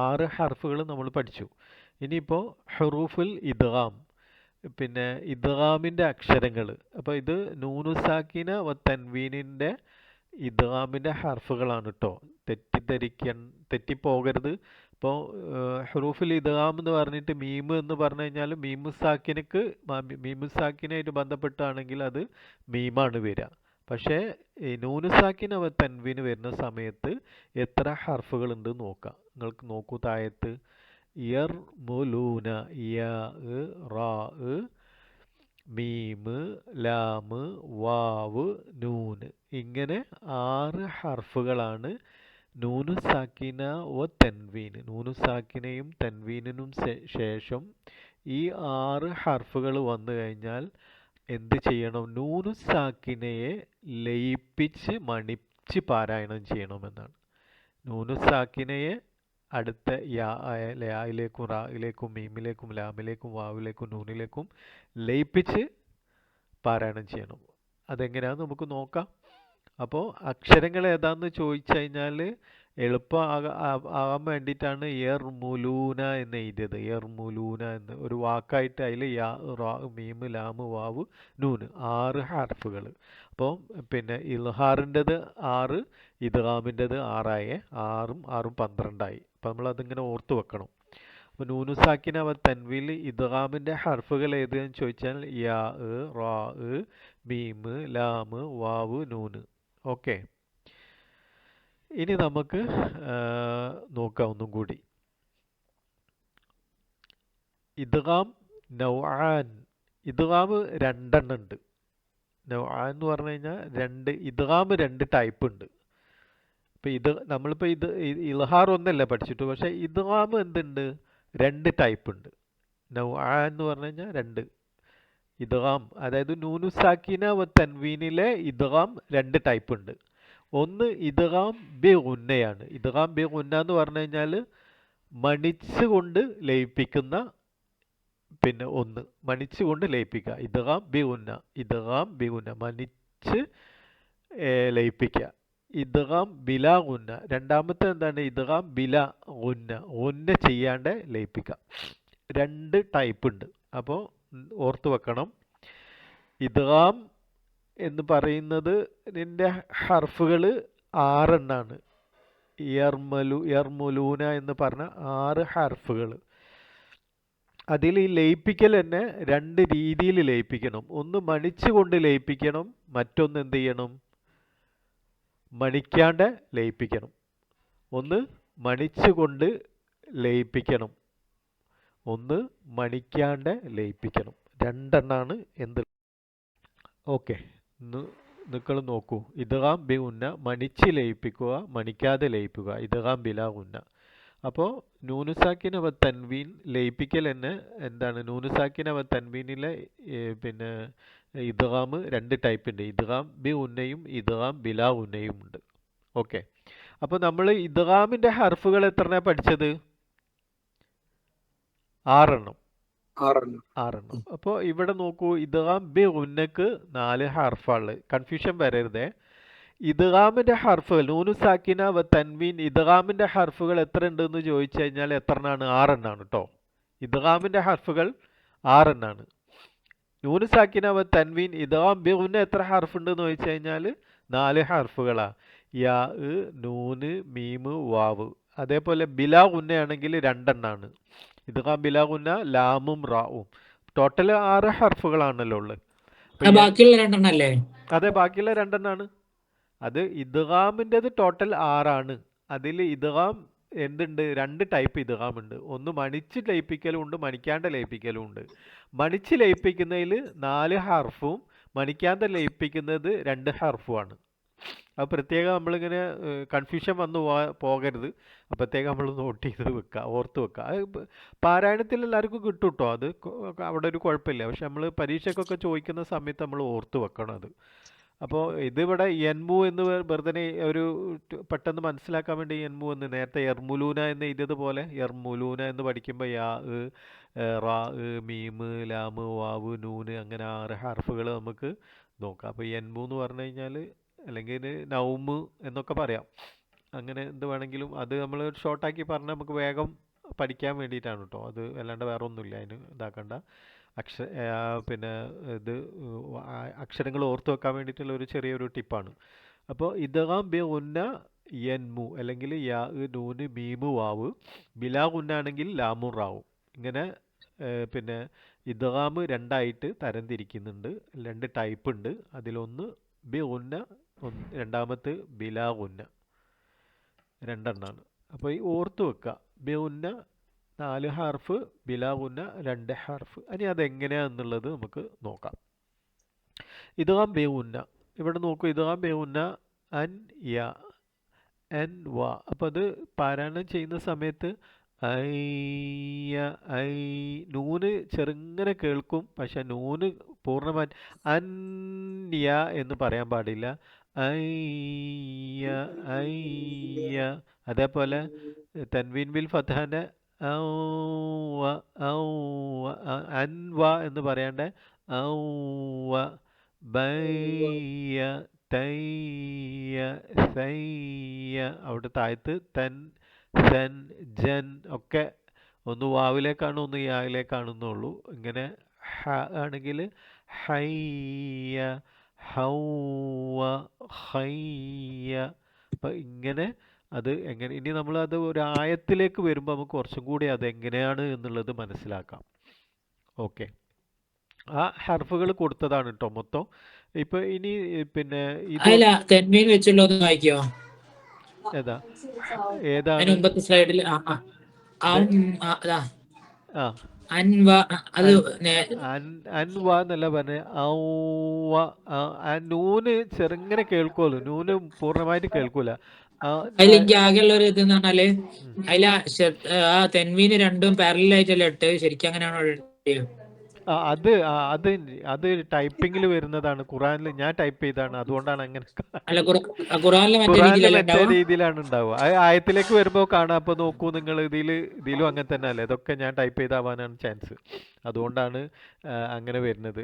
6 ഹർഫുകൾ നമ്മൾ പഠിച്ചു. ഇനിയിപ്പോൾ ഹുറൂഫുൽ ഇദ്ഗാം, പിന്നെ ഇദ്ഗാമിൻ്റെ അക്ഷരങ്ങൾ. അപ്പോൾ ഇത് നൂനു സാക്കിന വ തൻവീനിൻ്റെ ഇദ്ഗാമിൻ്റെ ഹർഫുകളാണ് കേട്ടോ. തെറ്റിപ്പോകരുത്. ഇപ്പോൾ ഹുറൂഫിൽ ഇദ്ഗാം എന്ന് പറഞ്ഞിട്ട് മീമ് എന്ന് പറഞ്ഞു കഴിഞ്ഞാൽ മീമു സാക്കിനായിട്ട് ബന്ധപ്പെട്ടാണെങ്കിൽ അത് മീമാണ് വരിക. പക്ഷേ ഈ നൂനു സാക്കിന വ തൻവീന് വരുന്ന സമയത്ത് എത്ര ഹർഫുകൾ ഉണ്ട് നോക്കാം. നിങ്ങൾക്ക് നോക്കൂ താഴത്ത് യർ മുലൂന യാ റാ മീമ് ലാമ് വാവ് നൂന്, ഇങ്ങനെ 6 ഹർഫുകളാണ് നൂനു സാക്കിന വ തൻവീൻ. നൂനു സാക്കിനയും തൻവീനിനും ശേഷം ഈ 6 ഹർഫുകൾ വന്നു കഴിഞ്ഞാൽ എന്ത് ചെയ്യണം? നൂനു സാക്കിനയെ ലയിപ്പിച്ച് മണിച്ച് പാരായണം ചെയ്യണമെന്നാണ്. നൂനു സാക്കിനയെ അടുത്ത യായിലേക്കും റായിലേക്കും മീമിലേക്കും ലാമിലേക്കും വാവിലേക്കും നൂനിലേക്കും ലയിപ്പിച്ച് പാരായണം ചെയ്യണം. അതെങ്ങനെയാണെന്ന് നമുക്ക് നോക്കാം. അപ്പോൾ അക്ഷരങ്ങൾ ഏതാണെന്ന് ചോദിച്ചു കഴിഞ്ഞാൽ എളുപ്പം ആകാൻ വേണ്ടിയിട്ടാണ് യർ മുലൂന എന്ന് എഴുതിയത്. യർ മുലൂന എന്ന് ഒരു വാക്കായിട്ട് അതിൽ യാ റാ മീമ് ലാമ് വാവ് നൂന് 6 ഹർഫുകൾ. അപ്പോൾ പിന്നെ ഇൽഹാറിൻ്റെത് 6, ഇദ്ഗാമിൻ്റെത് 6 6ഉം 6ഉം 12. അപ്പോൾ നമ്മളതിങ്ങനെ ഓർത്ത് വെക്കണം. അപ്പോൾ നൂനു സാക്കിന വ തൻവീൽ ഇദ്ഗാമിൻ്റെ ഹർഫുകൾ ഏതെന്ന് ചോദിച്ചാൽ യാ റാ മീമ് ലാമ് വാവ് നൂന്. ഓക്കെ, ഇനി നമുക്ക് നോക്കാം ഒന്നും കൂടി. ഇദ്ഗാം നൗആൻ. ഇദ്ഗാം 2 എണ്ണം ഉണ്ട്. നൗആൻ എന്ന് പറഞ്ഞു കഴിഞ്ഞാൽ ഇദ്ഗാം 2 ടൈപ്പ് ഉണ്ട്. ഇപ്പോൾ നമ്മളിപ്പോൾ ഇൽഹാർ ഒന്നല്ല പഠിച്ചിട്ടു, പക്ഷേ ഇദ്ഗാം എന്തുണ്ട്? 2 ടൈപ്പ് ഉണ്ട്. നൗആൻ എന്ന് പറഞ്ഞു കഴിഞ്ഞാൽ 2 ഇദ്ഗാം, അതായത് നൂനു സാക്കിന വ തൻവീനിലെ ഇദ്ഗാം 2 ടൈപ്പ് ഉണ്ട്. ഒന്ന് ഇദ്ഗാം ബി ഗുന്നയാണ്. ഇദ്ഗാം ബി ഗുന്ന എന്ന് പറഞ്ഞു കഴിഞ്ഞാൽ മണിച്ച് കൊണ്ട് ലയിപ്പിക്കുന്ന, പിന്നെ ഒന്ന് മണിച്ച് കൊണ്ട് ലയിപ്പിക്കുക. ഇദ്ഗാം ബി ഗുന്ന, ഇദ്ഗാം ബി ഗുന്ന മണിച്ച് ലയിപ്പിക്കുക. ഇദ്ഗാം ബിലാ ഗുന്ന, രണ്ടാമത്തെ എന്താണ്? ഇദ്ഗാം ബിലാ ഗുന്ന, ഗുന്ന ചെയ്യാണ്ട് ലയിപ്പിക്കുക. 2 ടൈപ്പ് ഉണ്ട്. അപ്പോൾ ഓർത്ത് വെക്കണം. ഇദ്ഗാം എന്ന് പറയുന്നത് ഇതിൻ്റെ ഹർഫുകൾ 6 എണ്ണാണ്. യർമുലൂന എന്ന് പറഞ്ഞ 6 ഹർഫുകൾ. അതിൽ ഈ ലയിപ്പിക്കൽ തന്നെ 2 രീതിയിൽ ലയിപ്പിക്കണം. ഒന്ന് മണിച്ച് കൊണ്ട് ലയിപ്പിക്കണം, മറ്റൊന്ന് എന്ത് ചെയ്യണം? മണിക്കാണ്ട് ലയിപ്പിക്കണം. ഒന്ന് മണിച്ച് കൊണ്ട് ലയിപ്പിക്കണം, ഒന്ന് മണിക്കാണ്ട് ലയിപ്പിക്കണം. 2 എണ്ണാണ് എന്ത്. ഓക്കെ, നിങ്ങൾ നോക്കൂ. ഇദ്ഗാം ബി ഗുന്ന മണിച്ച് ലയിപ്പിക്കുക, മണിക്കാതെ ലയിപ്പിക്കുക. ഇദ്ഗാം ബിലാ ഗുന്ന. അപ്പോൾ നൂനു സാക്കിന വ തൻവീൻ ലയിപ്പിക്കൽ തന്നെ എന്താണ്? നൂനു സാക്കിന വ തൻവീനിലെ പിന്നെ ഇദ്ഗാം 2 ടൈപ്പ് ഉണ്ട്. ഇദ്ഗാം ബി ഗുന്നയും ഇദ്ഗാം ബിലാ ഗുന്നയും ഉണ്ട്. ഓക്കെ, അപ്പോൾ നമ്മൾ ഇദ്ഗാമിൻ്റെ ഹർഫുകൾ എത്രയാണ് പഠിച്ചത്? 6 എണ്ണം. 6 എണ്ണം. അപ്പോൾ ഇവിടെ നോക്കൂ, ഇദ്ഗാം ബി ഗുന്നക്ക് 4 ഹർഫുകൾ. കൺഫ്യൂഷൻ വരരുതേ. ഇദ്ഗാമിൻ്റെ ഹർഫുകൾ നൂനു സാക്കിന വ തൻവീൻ ഇദ്ഗാമിൻ്റെ ഹർഫുകൾ എത്ര ഉണ്ടെന്ന് ചോദിച്ചു കഴിഞ്ഞാൽ എത്ര എണ്ണാണ്? 6 എണ്ണാണ് കേട്ടോ. ഇദ്ഗാമിൻ്റെ ഹർഫുകൾ 6 എണ്ണാണ്. നൂനു സാക്കിന വ തൻവീൻ ഇദ്ഗാം ബി ഗുന്ന എത്ര ഹർഫ് ഉണ്ടെന്ന് ചോദിച്ചു കഴിഞ്ഞാൽ 4 ഹർഫുകളാണ്. യാ നൂന് മീമ് വാവ്. അതേപോലെ ബിലാ ഗുന്നയാണെങ്കിൽ 2 എണ്ണാണ്. ഇദ്ഗാം ബിലാ ഗുന്ന ലാമും റാവും. ടോട്ടൽ 6 ഹർഫുകളാണല്ലോ ഉള്ളത്. ബാക്കിയുള്ള 2 എണ്ണല്ലേ? അതെ, ബാക്കിയുള്ള 2 എണ്ണാണ്. അത് ഇദ്ഗാമിൻ്റെത് ടോട്ടൽ 6 ആണ്. അതിൽ ഇദ്ഗാം എന്തുണ്ട്? 2 ടൈപ്പ് ഇദ്ഗാം ഉണ്ട്. ഒന്ന് മണിച്ച് ലയിപ്പിക്കലും ഉണ്ട്, മണിക്കാണ്ട് ലയിപ്പിക്കലും ഉണ്ട്. മണിച്ച് ലയിപ്പിക്കുന്നതിൽ 4 ഹർഫും മണിക്കാണ്ട് ലയിപ്പിക്കുന്നത് 2 ഹർഫുമാണ്. അത് പ്രത്യേകം നമ്മളിങ്ങനെ കൺഫ്യൂഷൻ വന്നു പോകരുത്. പ്രത്യേകം നമ്മൾ നോട്ട് ചെയ്ത് വെക്കുക, ഓർത്ത് വെക്കുക. അത് പാരായണത്തിൽ എല്ലാവർക്കും കിട്ടും കേട്ടോ. അത് അവിടെ ഒരു കുഴപ്പമില്ല. പക്ഷെ നമ്മൾ പരീക്ഷയ്ക്കൊക്കെ ചോദിക്കുന്ന സമയത്ത് നമ്മൾ ഓർത്ത് വെക്കണം അത്. അപ്പോൾ ഇതിവിടെ എൻമു എന്ന് വെറുതെ ഒരു പെട്ടെന്ന് മനസ്സിലാക്കാൻ വേണ്ടി എൻമു എന്ന്, നേരത്തെ എർമുലൂന എന്ന് എഴുതിയതുപോലെ എർമുലൂന എന്ന് പഠിക്കുമ്പോൾ യാ റാ മീമ് ലാമ് വാവ് നൂന് അങ്ങനെ 6 ഹർഫുകൾ നമുക്ക് നോക്കാം. അപ്പോൾ എൻമു എന്ന് പറഞ്ഞു കഴിഞ്ഞാൽ അല്ലെങ്കിൽ നൗമ് എന്നൊക്കെ പറയാം. അങ്ങനെ എന്ത് വേണമെങ്കിലും അത് നമ്മൾ ഷോർട്ടാക്കി പറഞ്ഞാൽ നമുക്ക് വേഗം പഠിക്കാൻ വേണ്ടിയിട്ടാണ് കേട്ടോ. അത് അല്ലാണ്ട് വേറെ ഒന്നുമില്ല, അതിന് ഇതാക്കണ്ട. പിന്നെ ഇത് അക്ഷരങ്ങൾ ഓർത്ത് വെക്കാൻ വേണ്ടിയിട്ടുള്ള ഒരു ചെറിയൊരു ടിപ്പാണ്. അപ്പോൾ ഇദ്ഗാം ബി ഗുന്ന യൻമു, അല്ലെങ്കിൽ യാ നൂന് മീമു വാവ്, ബിലാ ഗുന്ന ആണെങ്കിൽ ലാമും റാവും. ഇങ്ങനെ പിന്നെ ഇദ്ഗാം രണ്ടായിട്ട് തരംതിരിക്കുന്നുണ്ട്. രണ്ട് ടൈപ്പ് ഉണ്ട്. അതിലൊന്ന് ബി ഗുന്ന, രണ്ടാമത്തെ ബിലാ ഗുന്ന, രണ്ടെണ്ണമാണ്. അപ്പോൾ ഈ ഓർത്ത് വെക്കുക. ബി ഗുന്ന 4 ഹാർഫ്, ബിലാ ഗുന്ന 2 ഹാർഫ്. ഇനി അതെങ്ങനെയാണെന്നുള്ളത് നമുക്ക് നോക്കാം. ഇദ്ഗാം ബി ഗുന്ന, ഇവിടെ നോക്കൂ. ഇദ്ഗാം ബി ഗുന്ന അൻ യ എൻ വ. അപ്പോൾ അത് പാരായണം ചെയ്യുന്ന സമയത്ത് ഐയ ഐ, നൂന് ചെറുങ്ങനെ കേൾക്കും, പക്ഷെ നൂന് പൂർണ്ണമായിട്ട് അന്യ എന്ന് പറയാൻ പാടില്ല. ഐയ ഐയ. അതേപോലെ തൻവീൻ ബിൽ ഫത്ഹാന്റെ ഔവ ഔവ, അൻവ എന്ന് പറയാണ്ട് ഔവ. ബയ്യ തയ്യ സയ്യ. അവിടെ താഴത്ത് തൻ സെൻ ജൻ ഒക്കെ ഒന്ന് വാവിലേക്കാണ്, ഒന്ന് യാവിലേക്കാണെന്നുള്ളൂ. ഇങ്ങനെ ഹ ആണെങ്കിൽ ഹയ്യ ഹൗവ ഹയ്യ. അപ്പം ഇങ്ങനെ അത് എങ്ങനെ, ഇനി നമ്മളത് ഒരു ആയത്തിലേക്ക് വരുമ്പോൾ നമുക്ക് കുറച്ചും കൂടി അതെങ്ങനെയാണ് എന്നുള്ളത് മനസ്സിലാക്കാം. ഓക്കെ, ആ ഹർഫുകൾ കൊടുത്തതാണ് കേട്ടോ മൊത്തം. ഇപ്പം ഇനി പിന്നെ ഇത് അല്ല തെന്മീൻ വെച്ചുള്ള ഒന്ന് വായിക്കോ? ഏതാ അതിന് ഏതാണ് മുമ്പത്തെ സ്ലൈഡിൽ ആ അൻവ അത് അൻവ എന്നല്ല പറഞ്ഞ ഔവ. നൂന് ചെറുങ്ങനെ കേൾക്കുമല്ലോ, നൂന് പൂർണ്ണമായിട്ട് കേൾക്കൂല. അതിലെനിക്ക് ആകെയുള്ള ഒരു ഇതെന്ന് പറഞ്ഞാല് ആ തെന്മീന് രണ്ടും പാരലായിട്ടല്ലേ ഇട്ട്, ശരിക്കും അങ്ങനെയാണോ ഇട്ടത്? അത് ടൈപ്പിങ്ങിൽ വരുന്നതാണ്. ഖുറാനിൽ ഞാൻ ടൈപ്പ് ചെയ്താണ്, അതുകൊണ്ടാണ് അങ്ങനെ. അല്ല ഖുറാനിലെ മറ്റേ ഖുറാനിൽ രീതിയിലല്ലേ മറ്റേ ഉണ്ടാവുക? രീതിയിലാണ് ഉണ്ടാവുക. അത് ആയത്തിലേക്ക് വരുമ്പോൾ കാണാം. അപ്പോൾ നോക്കൂ നിങ്ങൾ, ഇതിലും അങ്ങനെ തന്നെ അല്ലേ? ഇതൊക്കെ ഞാൻ ടൈപ്പ് ചെയ്താവാനാണ് ചാൻസ്. അതുകൊണ്ടാണ് അങ്ങനെ വരുന്നത്.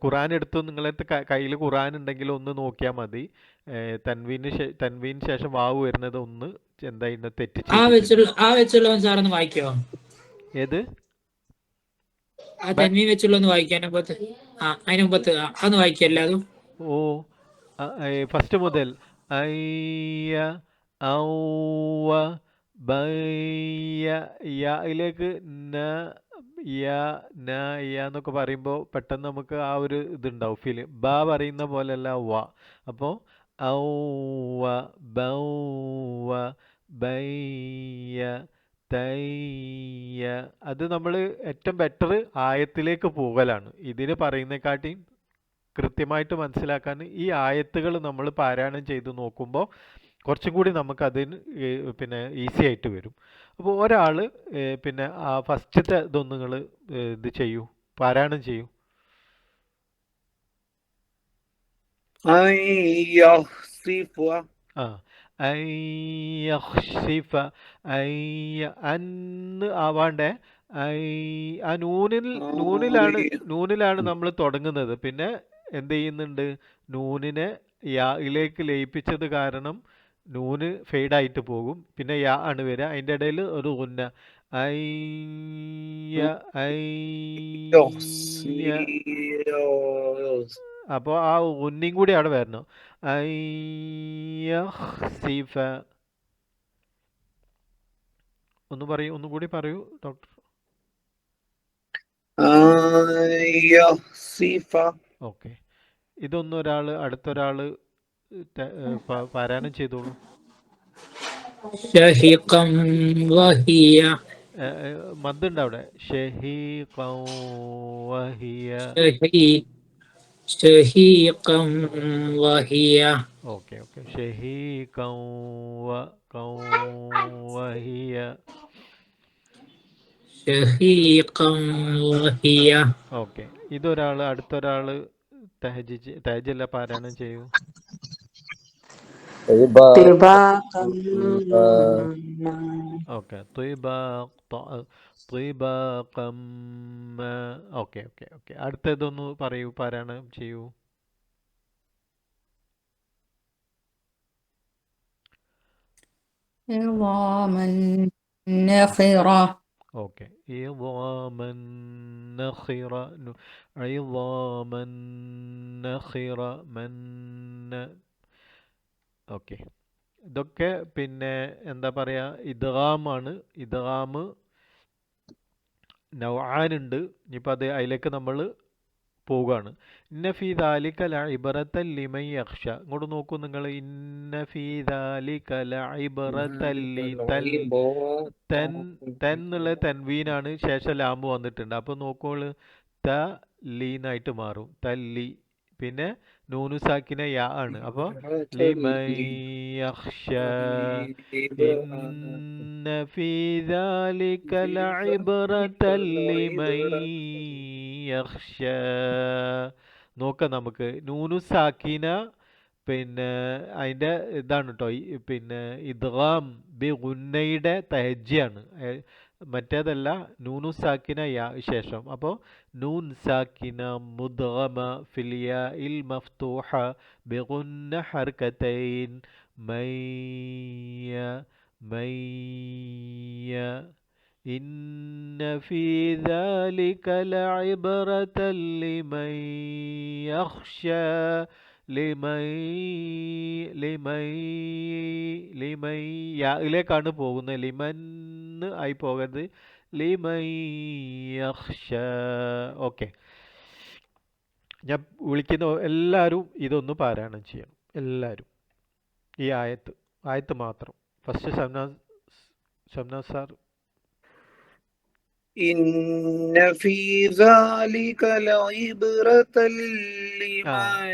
ഖുറാൻ എടുത്തു, നിങ്ങളടുത്ത് കയ്യിൽ ഖുറാൻ ഉണ്ടെങ്കിൽ ഒന്ന് നോക്കിയാൽ മതി. തൻവീന് ശേഷം വാവ് വരുന്നത് ഒന്ന് എന്താ തെറ്റിച്ച് ആ വെച്ചുള്ള സാറൊന്ന് വായിക്കോ? ഏത്? ആ തെന്മീൻ വെച്ചുള്ള ഒന്ന് വായിക്കാൻ അതിന് മുമ്പത്ത് അതൊന്ന് വായിക്കല്ലേ അതും? ഓ, ഫസ്റ്റ് മുതൽ അയ്യ ഔവ ബയ്യ യയിലേക്ക് ന യ ന യ എന്നൊക്കെ പറയുമ്പോൾ പെട്ടെന്ന് നമുക്ക് ആ ഒരു ഇതുണ്ടാവും, ഫീല്. ബ പറയുന്ന പോലെയല്ല വ. അപ്പോൾ ഔവ ബൗവ ബയ്യ തയ്യ. അത് നമ്മൾ ഏറ്റവും ബെറ്റർ ആയത്തിലേക്ക് പോകലാണ്. ഇതിന് പറയുന്നതിനെക്കാട്ടിയും കൃത്യമായിട്ട് മനസ്സിലാക്കാൻ ഈ ആയത്തുകൾ നമ്മൾ പാരായണം ചെയ്ത് നോക്കുമ്പോൾ കുറച്ചും കൂടി നമുക്കതിന് പിന്നെ ഈസി ആയിട്ട് വരും. അപ്പോൾ ഒരാൾ പിന്നെ ആ ഫസ്റ്റത്തെ ഇതൊന്ന് നിങ്ങൾ ഇത് ചെയ്യൂ, പാരായണം ചെയ്യൂ. ആ ഐയഖ്സിഫ ഐയ അന്ന് ആവാണ്ടേ ആ നൂനിലാണ് നമ്മൾ തുടങ്ങുന്നത്. പിന്നെ എന്ത് ചെയ്യുന്നുണ്ട്, നൂനിനെ യായിലേക്ക് ലയിപ്പിച്ചത് കാരണം നൂന് ഫെയ്ഡായിട്ട് പോകും. പിന്നെ യാ ആണ് വരിക, അതിൻ്റെ ഇടയിൽ ഒരു ഉന്ന ഐയ ഐയ. അപ്പോൾ ആ ഉന്നയും കൂടി അവിടെ വരണം. ഐയഖ്സിഫ. ഒന്നും കൂടി പറയൂ ഡോക്ടർ. ഓക്കെ, ഇതൊന്നും അടുത്തൊരാൾ പാരായണം ചെയ്തോളൂ. മദ്ദുണ്ട് അവിടെ. ഷഹീഖൻ വഹിയ. ഓക്കെ ഷഹീഖൻ വഹിയ. ഓക്കെ, അടുത്തൊരാൾ തഹജ്ജുദ് പാരായണം ചെയ്യൂ. Okay okay. അടുത്തതൊന്ന് പറയൂ, പാരായണം ചെയ്യൂ. ഓക്കെ. ഇളാമൻ നഖിറ ഇളാമൻ നഖിറ മന്ന. ഓക്കെ. ഇതൊക്കെ പിന്നെ എന്താ പറയാ, ഇദ്ഗാമാണ്. ഇദ്ഗാമ് നൗആനുണ്ട്. ഇനിയിപ്പോൾ അതിലേക്ക് നമ്മൾ പോവുകയാണ്. ഇന്ന ഫീ ദാലിക ലഇബ്റതൻ ലിമൻ യഖ്ഷ. ഇങ്ങോട്ട് നോക്കൂ നിങ്ങൾ. ഇന്ന ഫീ ദാലിക ലഇബ്റതൻ തെൻ എന്നുള്ള തെൻവീനാണ്, ശേഷം ലാമ്പ് വന്നിട്ടുണ്ട്. അപ്പോൾ നോക്കോള്, ത ലീനായിട്ട് മാറും. തല്ലി. പിന്നെ നൂനു സാക്കിന യാ ആണ്. അപ്പോൾ ലിമൻ യഖ്ഷ. ഇന്ന ഫീ ദാലിക ലഇബ്റതൻ ലിമൻ യഖ്ഷ. നോക്കാം നമുക്ക്. നൂനു സാക്കിന പിന്നെ അതിൻ്റെ ഇതാണ് കേട്ടോ. പിന്നെ ഇദ്ഗാം ബി ഗുന്നയുടെ തഹജ്ജിയാണ്. മറ്റേതല്ല, നൂനു സാക്കിന യാ ശേഷം. അപ്പോൾ നൂൻ സാക്കിന മുദ്ഗമ ഫിൽ യാഇൽ മഫ്തൂഹ ബി ഗുന്ന ഹർകതൈൻ മയ്യ മയ്യ. ഇന്ന ഫീ ദാലിക ലഇബ്റതൻ ലിമൻ യഖ്ഷ. യായിലേക്കാണ് പോകുന്നത്. ലിമൻ ആയി പോകരുത്. ലിമൻ യഖ്ഷ. ഓക്കെ. ഞാൻ വിളിക്കുന്ന എല്ലാവരും ഇതൊന്ന് പാരായണം ചെയ്യണം. എല്ലാവരും ഈ ആയത്ത് മാത്രം. First Shamnas sir. ഇന്ന ഫീ ദാലിക ലഇബ്റതൻ ലിമൻ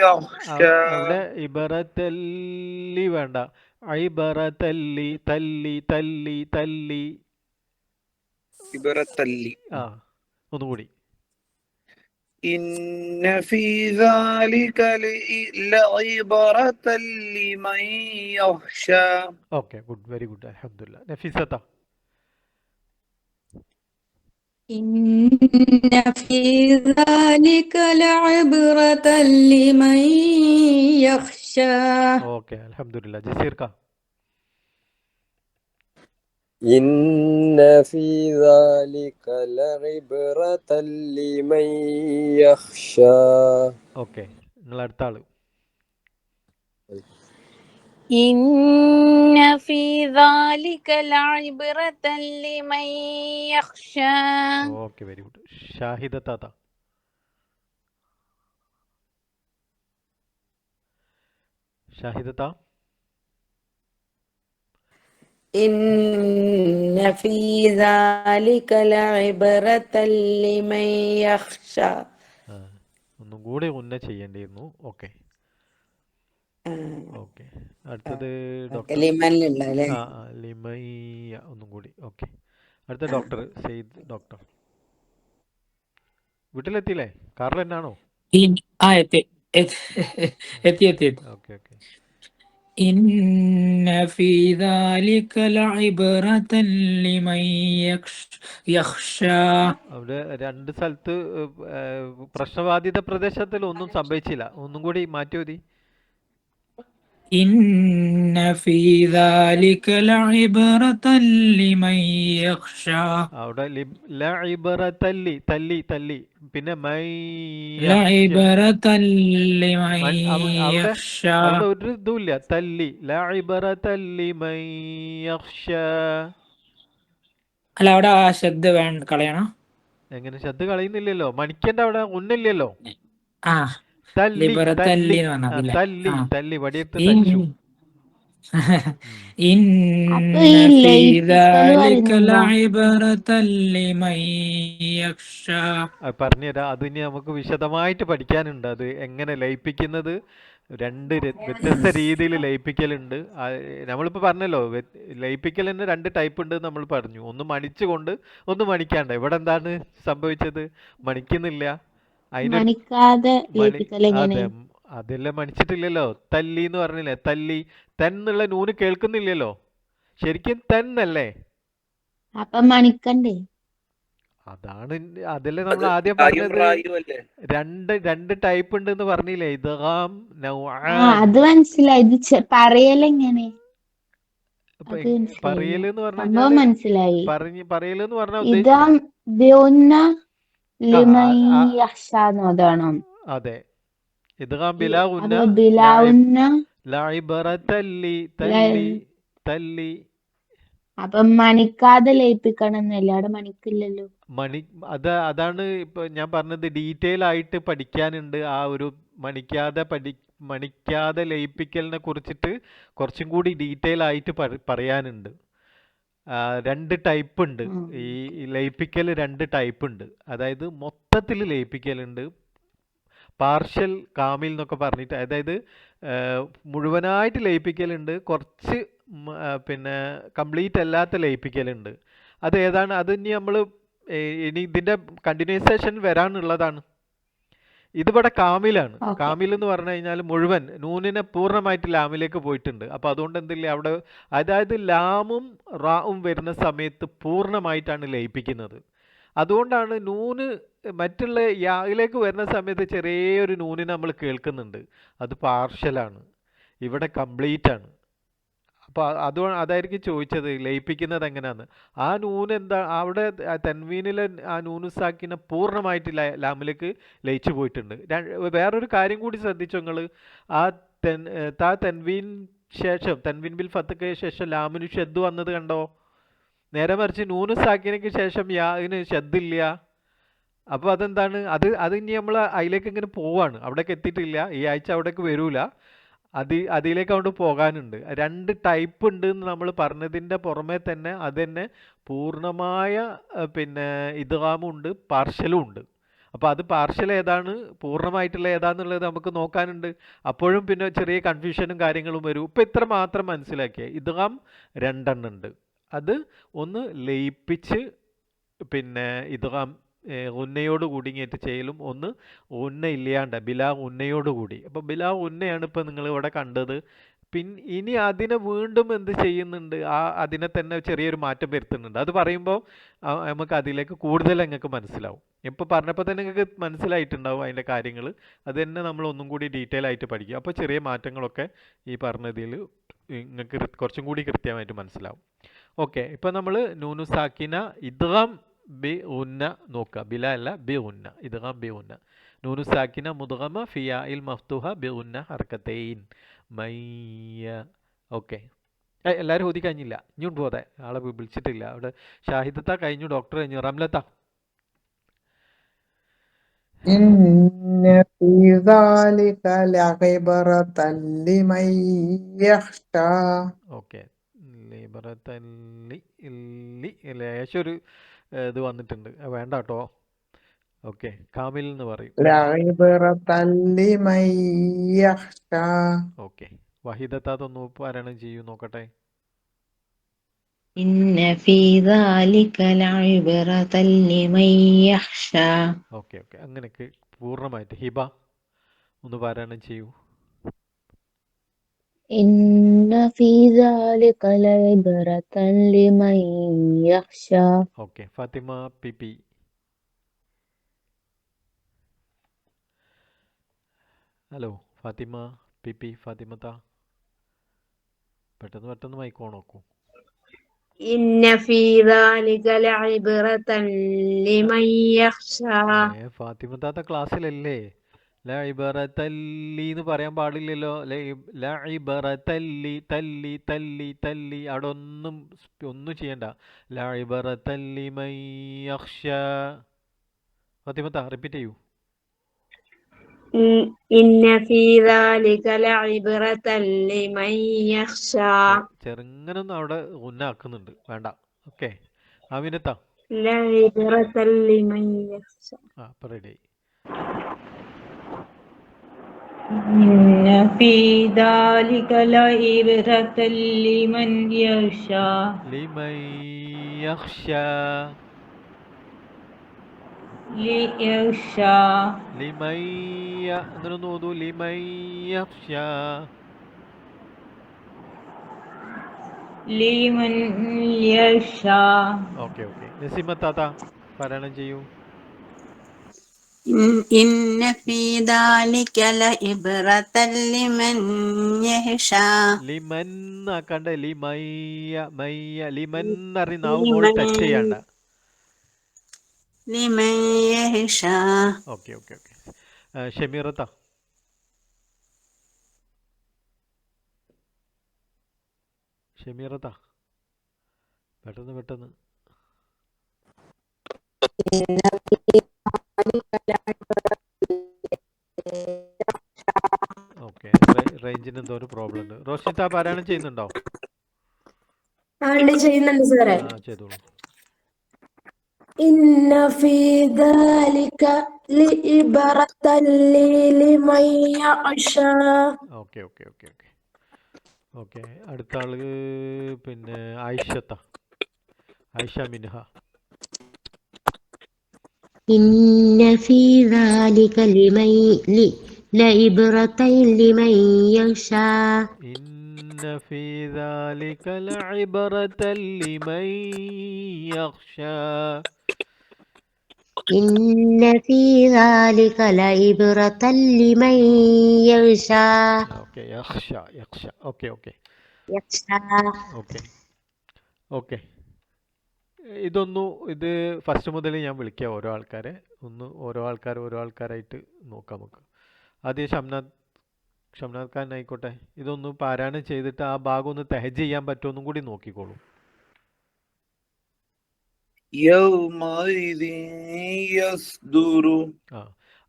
യഖ്ഷ. അവിടെ ഇബറത്തല്ലി വേണ്ട. ഐബറത്തല്ലി. തല്ലി തല്ലി തല്ലി. ഇബ്റത്തല്ലി. ഒന്നുകൂടി. ഇന്ന ഫീ ദാലിക ലഇബ്റതൻ ലിമൻ യഖ്ഷ. ഓക്കെ, ഗുഡ്, വെരി ഗുഡ്, അൽഹംദുലില്ലാ. നഫീസത്ത. ഇന്ന ഫീ ദാലിക ലഇബ്റതൻ ലിമൻ യഖ്ഷ. ഓക്കെ, അൽഹംദുലില്ലാ. ജസീർക്ക. ഇന്ന ഫീ ദാലിക ലഇബ്റതൻ ലിമൻ യഖ്ഷ. ഓക്കെ, നിങ്ങൾ അടുത്ത ആള്. ഇന്ന ഫീ ദാലിക ലഇബ്റതൻ ലിമൻ യഖ്ഷ. Okay, very good. ഷാഹിദ താത്ത. ഷാഹിദത്ത. ഇന്ന ഫീ ദാലിക ലഇബ്റതൻ ലിമൻ യഖ്ഷ. ഒന്നും കൂടി ചെയ്യേണ്ടിയിരുന്നു. ഓക്കെ. ഓക്കെ, അടുത്തത് ഡോക്ടർ. ലിമയ്യ. ഒന്നും കൂടി. ഓക്കെ. അടുത്ത ഡോക്ടർ സെയ്ദ്. ഡോക്ടർ വീട്ടിലെത്തിയില്ലേ? കാറിൽ തന്നെയാണോ? എത്തി. Okay okay. ഇന്ന ഫീ ദാലിക ലഇബ്റതൻ ലിമൻ യഖ്ഷ. അവിടെ രണ്ട് സ്ഥലത്ത് പ്രശ്നബാധിത പ്രദേശത്തിൽ ഒന്നും സംഭവിച്ചില്ല. ഒന്നും കൂടി മാറ്റി മതി. ഇന്ന ഫീ ദാലിക ലഇബ്റതൻ ലിമൻ യഖ്ഷ. അവിടെ ലഇബ്റതല്ലി തല്ലി തല്ലി. പിന്നെ ലഇബ്റതൻ ലിമൻ യഖ്ഷ. അവിടെ ഒരു ഇതുമില്ല. തല്ലി. ലഇബ്റതൻ ലിമൻ യഖ്ഷ. അല്ല, അവിടെ ആ ശബ്ദ വേണ്ട, കളയണം. എങ്ങനെ ശബ്ദ കളയുന്നില്ലല്ലോ? മണിക്കന്റെ അവിടെ ഒന്നില്ലല്ലോ. തല്ലി തല്ലി തല്ലി വടിയെടുത്ത് തല്ലു. ഇന്ന ഫീ ദാലിക ലഇബ്റതൻ ലിമൻ യഖ്ഷ. പറഞ്ഞുതരാം. അത് ഇനി നമുക്ക് വിശദമായിട്ട് പഠിക്കാനുണ്ട്. അത് എങ്ങനെ ലയിപ്പിക്കുന്നത്, രണ്ട് വ്യത്യസ്ത രീതിയിൽ ലയിപ്പിക്കലുണ്ട്. നമ്മളിപ്പോൾ പറഞ്ഞല്ലോ, ലയിപ്പിക്കലിന് രണ്ട് ടൈപ്പ് ഉണ്ട് നമ്മൾ പറഞ്ഞു. ഒന്ന് മണിച്ചുകൊണ്ട്, ഒന്ന് മണിക്കാണ്ട്. ഇവിടെ എന്താണ് സംഭവിച്ചത്? മണിക്കുന്നില്ല. അതെ, അതെല്ലാം മണിച്ചിട്ടില്ലല്ലോ. തല്ലി എന്ന് പറഞ്ഞില്ലേ? തല്ലി. തെന്നുള്ള നൂന് കേൾക്കുന്നില്ലല്ലോ. ശരിക്കും തെന്നല്ലേ? അപ്പൊ മണിക്കണ്ടേ? അതാണ്. അതല്ലേ നമ്മൾ ആദ്യം പറഞ്ഞത്. രണ്ട് ടൈപ്പ് ഉണ്ട് എന്ന് പറഞ്ഞില്ലേ? ഇദ്ഗാം, നൗആൻ. അത് മനസ്സിലായി. ഇത് പറയലെങ്ങനെ? അപ്പൊ അത് മനസ്സിലായില്ല. പറയല് എന്ന് പറഞ്ഞു സംഭവം കഴിഞ്ഞാല് മനസ്സിലായി. പറയല് എന്ന് പറഞ്ഞാൽ ഇതാ ബിഉന്ന ആ ലിമൻ ആ, യഹ്ഷ എന്നതാണ്. അതെ ഇദ്ഗാം ബിലാ ഗുന്ന അപ്പൊ ബിലാവുന്ന ലഇബറതല്ലി തല്ലി തല്ലി അപ്പൊ മണിക്കാതെ ലയിപ്പിക്കണം എന്നല്ലേ? അവിടെ മണിക്കില്ലല്ലോ. മണി അതാണ് ഇപ്പൊ ഞാൻ പറഞ്ഞത്, ഡീറ്റെയിൽ ആയിട്ട് പഠിക്കാനുണ്ട്. ആ ഒരു മണിക്കാതെ ലയിപ്പിക്കലിനെ കുറിച്ചിട്ട് കുറച്ചും കൂടി ഡീറ്റെയിൽ ആയിട്ട് പറയാനുണ്ട്. രണ്ട് ടൈപ്പ് ഉണ്ട്. ഈ ലയിപ്പിക്കൽ രണ്ട് ടൈപ്പ് ഉണ്ട്. അതായത് മൊത്തത്തിൽ ലയിപ്പിക്കലുണ്ട്, പാർഷ്യൽ കാമിൽ എന്നൊക്കെ പറഞ്ഞിട്ട്. അതായത് മുഴുവനായിട്ട് ലയിപ്പിക്കലുണ്ട്, കുറച്ച് പിന്നെ കംപ്ലീറ്റ് അല്ലാത്ത ലയിപ്പിക്കലുണ്ട്. അത് ഏതാണ്? അത് ഇനി നമ്മൾ ഇനി ഇതിൻ്റെ കണ്ടിന്യൂസേഷൻ വരാനുള്ളതാണ്. ഇതിവിടെ കാമിലാണ്. കാമിൽ എന്ന് പറഞ്ഞു കഴിഞ്ഞാൽ മുഴുവൻ നൂനിനെ പൂർണ്ണമായിട്ട് ലാമിലേക്ക് പോയിട്ടുണ്ട്. അപ്പോൾ അതുകൊണ്ട് എന്തില്ല അവിടെ, അതായത് ലാമും റാവും വരുന്ന സമയത്ത് പൂർണ്ണമായിട്ടാണ് ലയിപ്പിക്കുന്നത്. അതുകൊണ്ടാണ് നൂന് മറ്റുള്ള യായിലേക്ക് വരുന്ന സമയത്ത് ചെറിയൊരു നൂനിനെ നമ്മൾ കേൾക്കുന്നുണ്ട്. അത് പാർഷ്യലാണ്. ഇവിടെ കംപ്ലീറ്റ് ആണ്. അപ്പോൾ അതായിരിക്കും ചോദിച്ചത് ലയിപ്പിക്കുന്നത് എങ്ങനെയാന്ന്. ആ നൂന് എന്താ അവിടെ തൻവീനിലെ ആ നൂനുസാക്കിനെ പൂർണ്ണമായിട്ട് ലാമിലേക്ക് ലയിച്ചു പോയിട്ടുണ്ട്. വേറൊരു കാര്യം കൂടി ശ്രദ്ധിച്ചു നിങ്ങൾ. ആ തൻവീൻ ശേഷം, തൻവീൻ ബിൽ ഫത്തക്ക് ശേഷം ലാമിന് ഷെദ് വന്നത് കണ്ടോ? നേരെ മറിച്ച് നൂനുസാക്കിനക്ക് ശേഷം യാന് ഷെദ്ദില്ല. അപ്പോൾ അതെന്താണ്? അത് ഇനി നമ്മൾ അതിലേക്ക് ഇങ്ങനെ പോവാണ്. അവിടേക്ക് എത്തിയിട്ടില്ല. ഈ ആഴ്ച അവിടേക്ക് വരൂല. അതിലേക്ക് അങ്ങോട്ട് പോകാനുണ്ട്. രണ്ട് ടൈപ്പ് ഉണ്ട് എന്ന് നമ്മൾ പറഞ്ഞതിൻ്റെ പുറമെ തന്നെ അത് തന്നെ പൂർണ്ണമായ പിന്നെ ഇദ്ഗാമും ഉണ്ട്, പാർഷ്യലും ഉണ്ട്. അപ്പോൾ അത് പാർഷ്യൽ ഏതാണ്, പൂർണ്ണമായിട്ടുള്ള ഏതാന്നുള്ളത് നമുക്ക് നോക്കാനുണ്ട്. അപ്പോഴും പിന്നെ ചെറിയ കൺഫ്യൂഷനും കാര്യങ്ങളും വരും. ഇപ്പോൾ ഇത്ര മാത്രം മനസ്സിലാക്കിയേ. ഇദ്ഗാം രണ്ടെണ്ണം ഉണ്ട്. അത് ഒന്ന് ലയിപ്പിച്ച് പിന്നെ ഇദ്ഗാം ഉന്നയോട് കൂടി ഇങ്ങേറ്റ് ചെയ്യലും, ഒന്ന് ഉന്ന ഇല്ലാണ്ട് ബിലാ ഉന്നയോട് കൂടി. അപ്പോൾ ബിലാ ഉന്നയാണ് ഇപ്പോൾ നിങ്ങൾ ഇവിടെ കണ്ടത്. ഇനി അതിനെ വീണ്ടും എന്ത് ചെയ്യുന്നുണ്ട്? അതിനെ തന്നെ ചെറിയൊരു മാറ്റം വരുത്തുന്നുണ്ട്. അത് പറയുമ്പോൾ നമുക്ക് അതിലേക്ക് കൂടുതൽ നിങ്ങൾക്ക് മനസ്സിലാവും. ഇപ്പോൾ പറഞ്ഞപ്പോൾ തന്നെ നിങ്ങൾക്ക് മനസ്സിലായിട്ടുണ്ടാവും അതിൻ്റെ കാര്യങ്ങൾ. അത് തന്നെ നമ്മൾ ഒന്നും കൂടി ഡീറ്റെയിൽ ആയിട്ട് പഠിക്കും. അപ്പോൾ ചെറിയ മാറ്റങ്ങളൊക്കെ ഈ പറഞ്ഞതിൽ നിങ്ങൾക്ക് കുറച്ചും കൂടി കൃത്യമായിട്ട് മനസ്സിലാവും. ഓക്കെ, ഇപ്പോൾ നമ്മൾ നൂനുസാക്കിന ഇദ്ഗാം ബി ഉന്ന നോക്കുക. ബില അല്ല, ബി ഉന്ന. ഇദ്ഗാം ബി ഉന്ന. നൂനുസാക്കിന മുദ്ഗമ ഫിയാഇൽ മഫ്തുഹ ബി ഉന്ന ഹർക്കത്തൈൻ മയ്യ. ഓക്കെ, എല്ലാവരും ഓതി കഴിഞ്ഞില്ല? ഇനിയുണ്ട് പോതെ, ആളെ വിളിച്ചിട്ടില്ല. അവിടെ ഷാഹിദത്ത കഴിഞ്ഞു, ഡോക്ടർ കഴിഞ്ഞു. റംലത്ത ഇന്ന ഫീ ദാലിക ലഇബ്റതൻ ലിമൻ യഖ്ഷാ. ഓക്കെ, ലേശൊരു ഇത് വന്നിട്ടുണ്ട്, വേണ്ട കേട്ടോ. ഓക്കെ, കാമിൽ എന്ന് പറയും. ലഇബ്റതൻ ലിമൻ യഖ്ഷാ. ഓക്കെ, വഹിദത്തൊന്ന് പാരായണം ചെയ്യൂ നോക്കട്ടെ. ഇന്ന ഫീ ദാലിക ലഇബ്റതൻ ലിമൻ യഖ്ഷാ. ഓക്കെ, അങ്ങനെയൊക്കെ പൂർണ്ണമായിട്ട്. ഹിബ ഒന്ന് പാരായണം ചെയ്യൂ. ഇന്ന ഫീ ദാലിക ലഇബ്റതൻ ലിമൻ യഖ്ഷാ. Okay, Fathima PP. Hello Fathima PP. ഫാത്തിമത്ത പെട്ടെന്ന് മൈക്ക് നോക്കൂ. ഇന്ന ഫീ ദാലിക ലഇബ്റതൻ ലിമൻ യഖ്ഷാ. ഫാത്തിമത്താത്ത ക്ലാസ്സിലല്ലേ? ലഇബ്റതല്ലി എന്ന് പറയാൻ പാടില്ലല്ലോ. ലഇബ്റതല്ലി തല്ലി തല്ലി തല്ലി. അവിടെ ഒന്നും ചെയ്യണ്ട. ലഇബ്റതൻ ലിമൻ യഖ്ഷാ. ഫാത്തിമത്ത റിപ്പീറ്റ് ചെയ്യൂ. ഇന്ന ഫീ ദാലിക ലഇബ്റതൻ ലിമൻ യഖ്ഷാ. ചെറുങ്ങനൊന്നും അവിടെ ഉന്നാക്കുന്നുണ്ട്, വേണ്ട. ഓക്കെ, ആമിനത്ത. ലഇബ്റതൻ ലിമൻ യഖ്ഷാ. അപ്പോൾ റെഡി. ഇന്ന ഫീ ദാലിക ലഇബ്റതൻ ലിമൻ യഖ്ഷാ. ലിമൻ യഖ്ഷാ. ലിയഖ്ഷാ. ലിമൻ എന്നൊന്ന് ഓതൂ. ലിമൻ യഖ്ഷാ. ലിമൻ യഖ്ഷാ. ഓക്കെ, നസീമത്താത്ത പാരായണം ചെയ്യൂ. ഇന്ന ഫീ ദാലിക ലഇബ്റതൻ ലിമൻ യഹ്ശാ ലിമൻ ആക്കാണ്ട് ലിമയ്യ മയ്യ ലിമൻ അറിയ നാവ് മോൾ ടച്ച് ചെയ്യണ്ട. ലിമൻ യഹ്ശാ. Okay okay okay. ഷമീറത്ത ഷമീറത്ത പെട്ടെന്ന് പെട്ടെന്ന്. ഓക്കെ, റേഞ്ചിന് എന്തോ ഒരു പ്രോബ്ലം ഉണ്ട്. റോഷിത്ത പാരായണം ചെയ്യുന്നുണ്ടോ? ചെയ്യുന്നുണ്ട് സാറേ. ആ ചെയ്തോളൂ. ഇന്ന ഫീ ദാലിക ലിഇബ്റതൻ ലിമൻ യഖ്ശാ. Okay okay okay okay okay. അടുത്ത ആള് പിന്നെ ആയിഷത്ത, ആയിഷ മിൻഹ. إن في ذلك لعبرة لمن يخشى إن في ذلك لعبرة لمن يخشى. إن في ذلك لعبرة لمن يخشى ഓക്കെ യഖ്ഷ യഖ്ഷ. Okay okay يخشى. Okay okay. ഇത് ഫസ്റ്റ് മുതൽ ഞാൻ വിളിക്കാം ഓരോ ആൾക്കാരെ. ഓരോ ആൾക്കാരായിട്ട് നോക്കാം നമുക്ക്. ആദ്യം ഷംനാദ് ഖാൻ ആയിക്കോട്ടെ. ഇതൊന്ന് പാരായണം ചെയ്തിട്ട് ആ ഭാഗം ഒന്ന് തെഹജ് ചെയ്യാൻ പറ്റുമെന്നും കൂടി നോക്കിക്കോളൂ. യൗമഇദിൻ യസ്ദുറു. ആ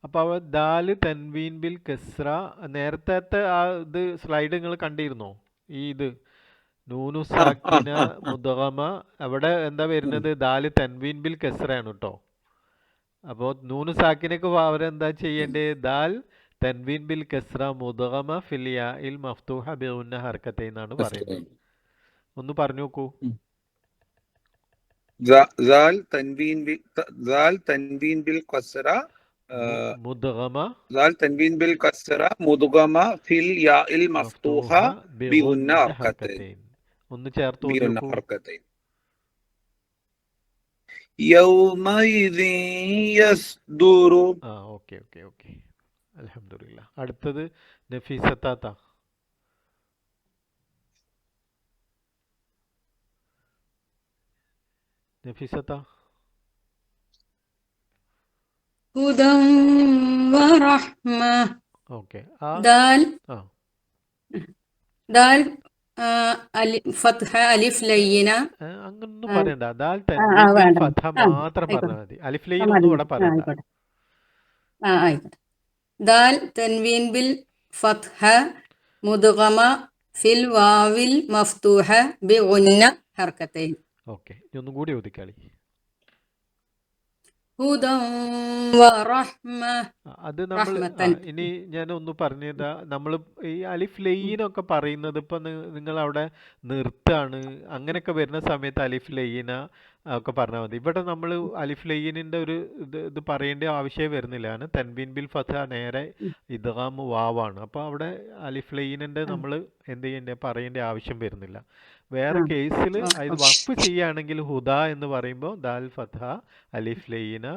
അപ്പോൾ അവ ദാല് തൻവീൻ ബിൽ കസ്ര. നേരത്തെ ആ ഇത് സ്ലൈഡ് നിങ്ങൾ കണ്ടിരുന്നോ? ഇത് നൂനു സാക്കിന മുദ്ഗമ അവിടെ എന്താ വരുന്നത്? ദാല് തൻവീൻ ബിൽ കസ്രയാണ് കേട്ടോ. അപ്പോൾ നൂനു സാക്കിനക്ക് അവരെന്താ ചെയ്യേണ്ടത്? ദാൽ തൻവീൻ ബിൽ കസ്ര മുദ്ഗമ ഫിൽ യാഇൽ മഫ്തൂഹ ബിഗുന്ന ഹർക്കത്തൈൻ എന്നാണ് പറയുന്നത്. ഒന്ന് പറഞ്ഞു നോക്കൂ. ദാൽ തൻവീൻ ബിൽ കസ്ര മുദ്ഗമ ദാൽ തൻവീൻ ബിൽ കസ്ര മുദ്ഗമ ഫിൽ യാഇൽ മഫ്തൂഹ ബിഗുന്ന ഹർക്കത്തൈൻ. ഒന്ന് ചേർത്ത് ബിഗുന്ന നോക്കൂ. ഹർക്കത്തൈൻ. യൗമഇദിൻ യസ്ദുറു. ആ ഓക്കെ ഓക്കെ ഓക്കെ അൽഹംദുലില്ലാ. അടുത്തത് നഫീസത്താത്ത. നഫീസത്ത. ഹുദൻ വറഹ്മ. ഓക്കെ. ദാൽ ആ ദാൽ ഫത്ഹ അലിഫ് ലയ്യിന. അങ്ങനൊന്നും പറയണ്ട. ദാൽ തൻവീൻ ബിൽ ഫത്ഹ മാത്രം പറഞ്ഞാൽ മതി. അലിഫ് ലൈൻ ഒന്നും ഇവിടെ പറയണ്ട. ആയിക്കോട്ടെ. ദാൽ തൻവീൻ ബിൽ ഫത്ഹ മുദ്ഗമ ഫിൽ വാവിൽ മഫ്തൂഹ ബിഗുന്ന ഹർക്കത്തൈൻ. ഓക്കെ, ഒന്നും കൂടി ഒതുക്കാളി. ഹുദൻ വറഹ്മ. അത് നമ്മൾ റഹ്മത്തൻ. ഇനി ഞാൻ ഒന്ന് പറഞ്ഞതാ. നമ്മൾ ഈ അലിഫ് ലൈനൊക്കെ പറയുന്നത് ഇപ്പം നിങ്ങൾ അവിടെ നിർത്താണ് അങ്ങനെയൊക്കെ വരുന്ന സമയത്ത് അലിഫ് ലൈന ഒക്കെ പറഞ്ഞാൽ മതി. ഇവിടെ നമ്മൾ അലിഫ് ലൈനിൻ്റെ ഒരു ഇത് പറയേണ്ട ആവശ്യമേ വരുന്നില്ല. കാരണം തൻവീൻ ബിൽ ഫത്ഹ നേരെ ഇദ്ഗാം വാവാണ്. അപ്പോൾ അവിടെ അലിഫ് ലൈനിൻ്റെ നമ്മൾ എന്ത് ചെയ്യേണ്ട പറയേണ്ട ആവശ്യം വരുന്നില്ല. വേറെ കേസിൽ ഇത് വഖഫ് ചെയ്യുകയാണെങ്കിൽ ഹുദ എന്ന് പറയുമ്പോൾ ദാൽ ഫത്ഹ അലിഫ് ലൈന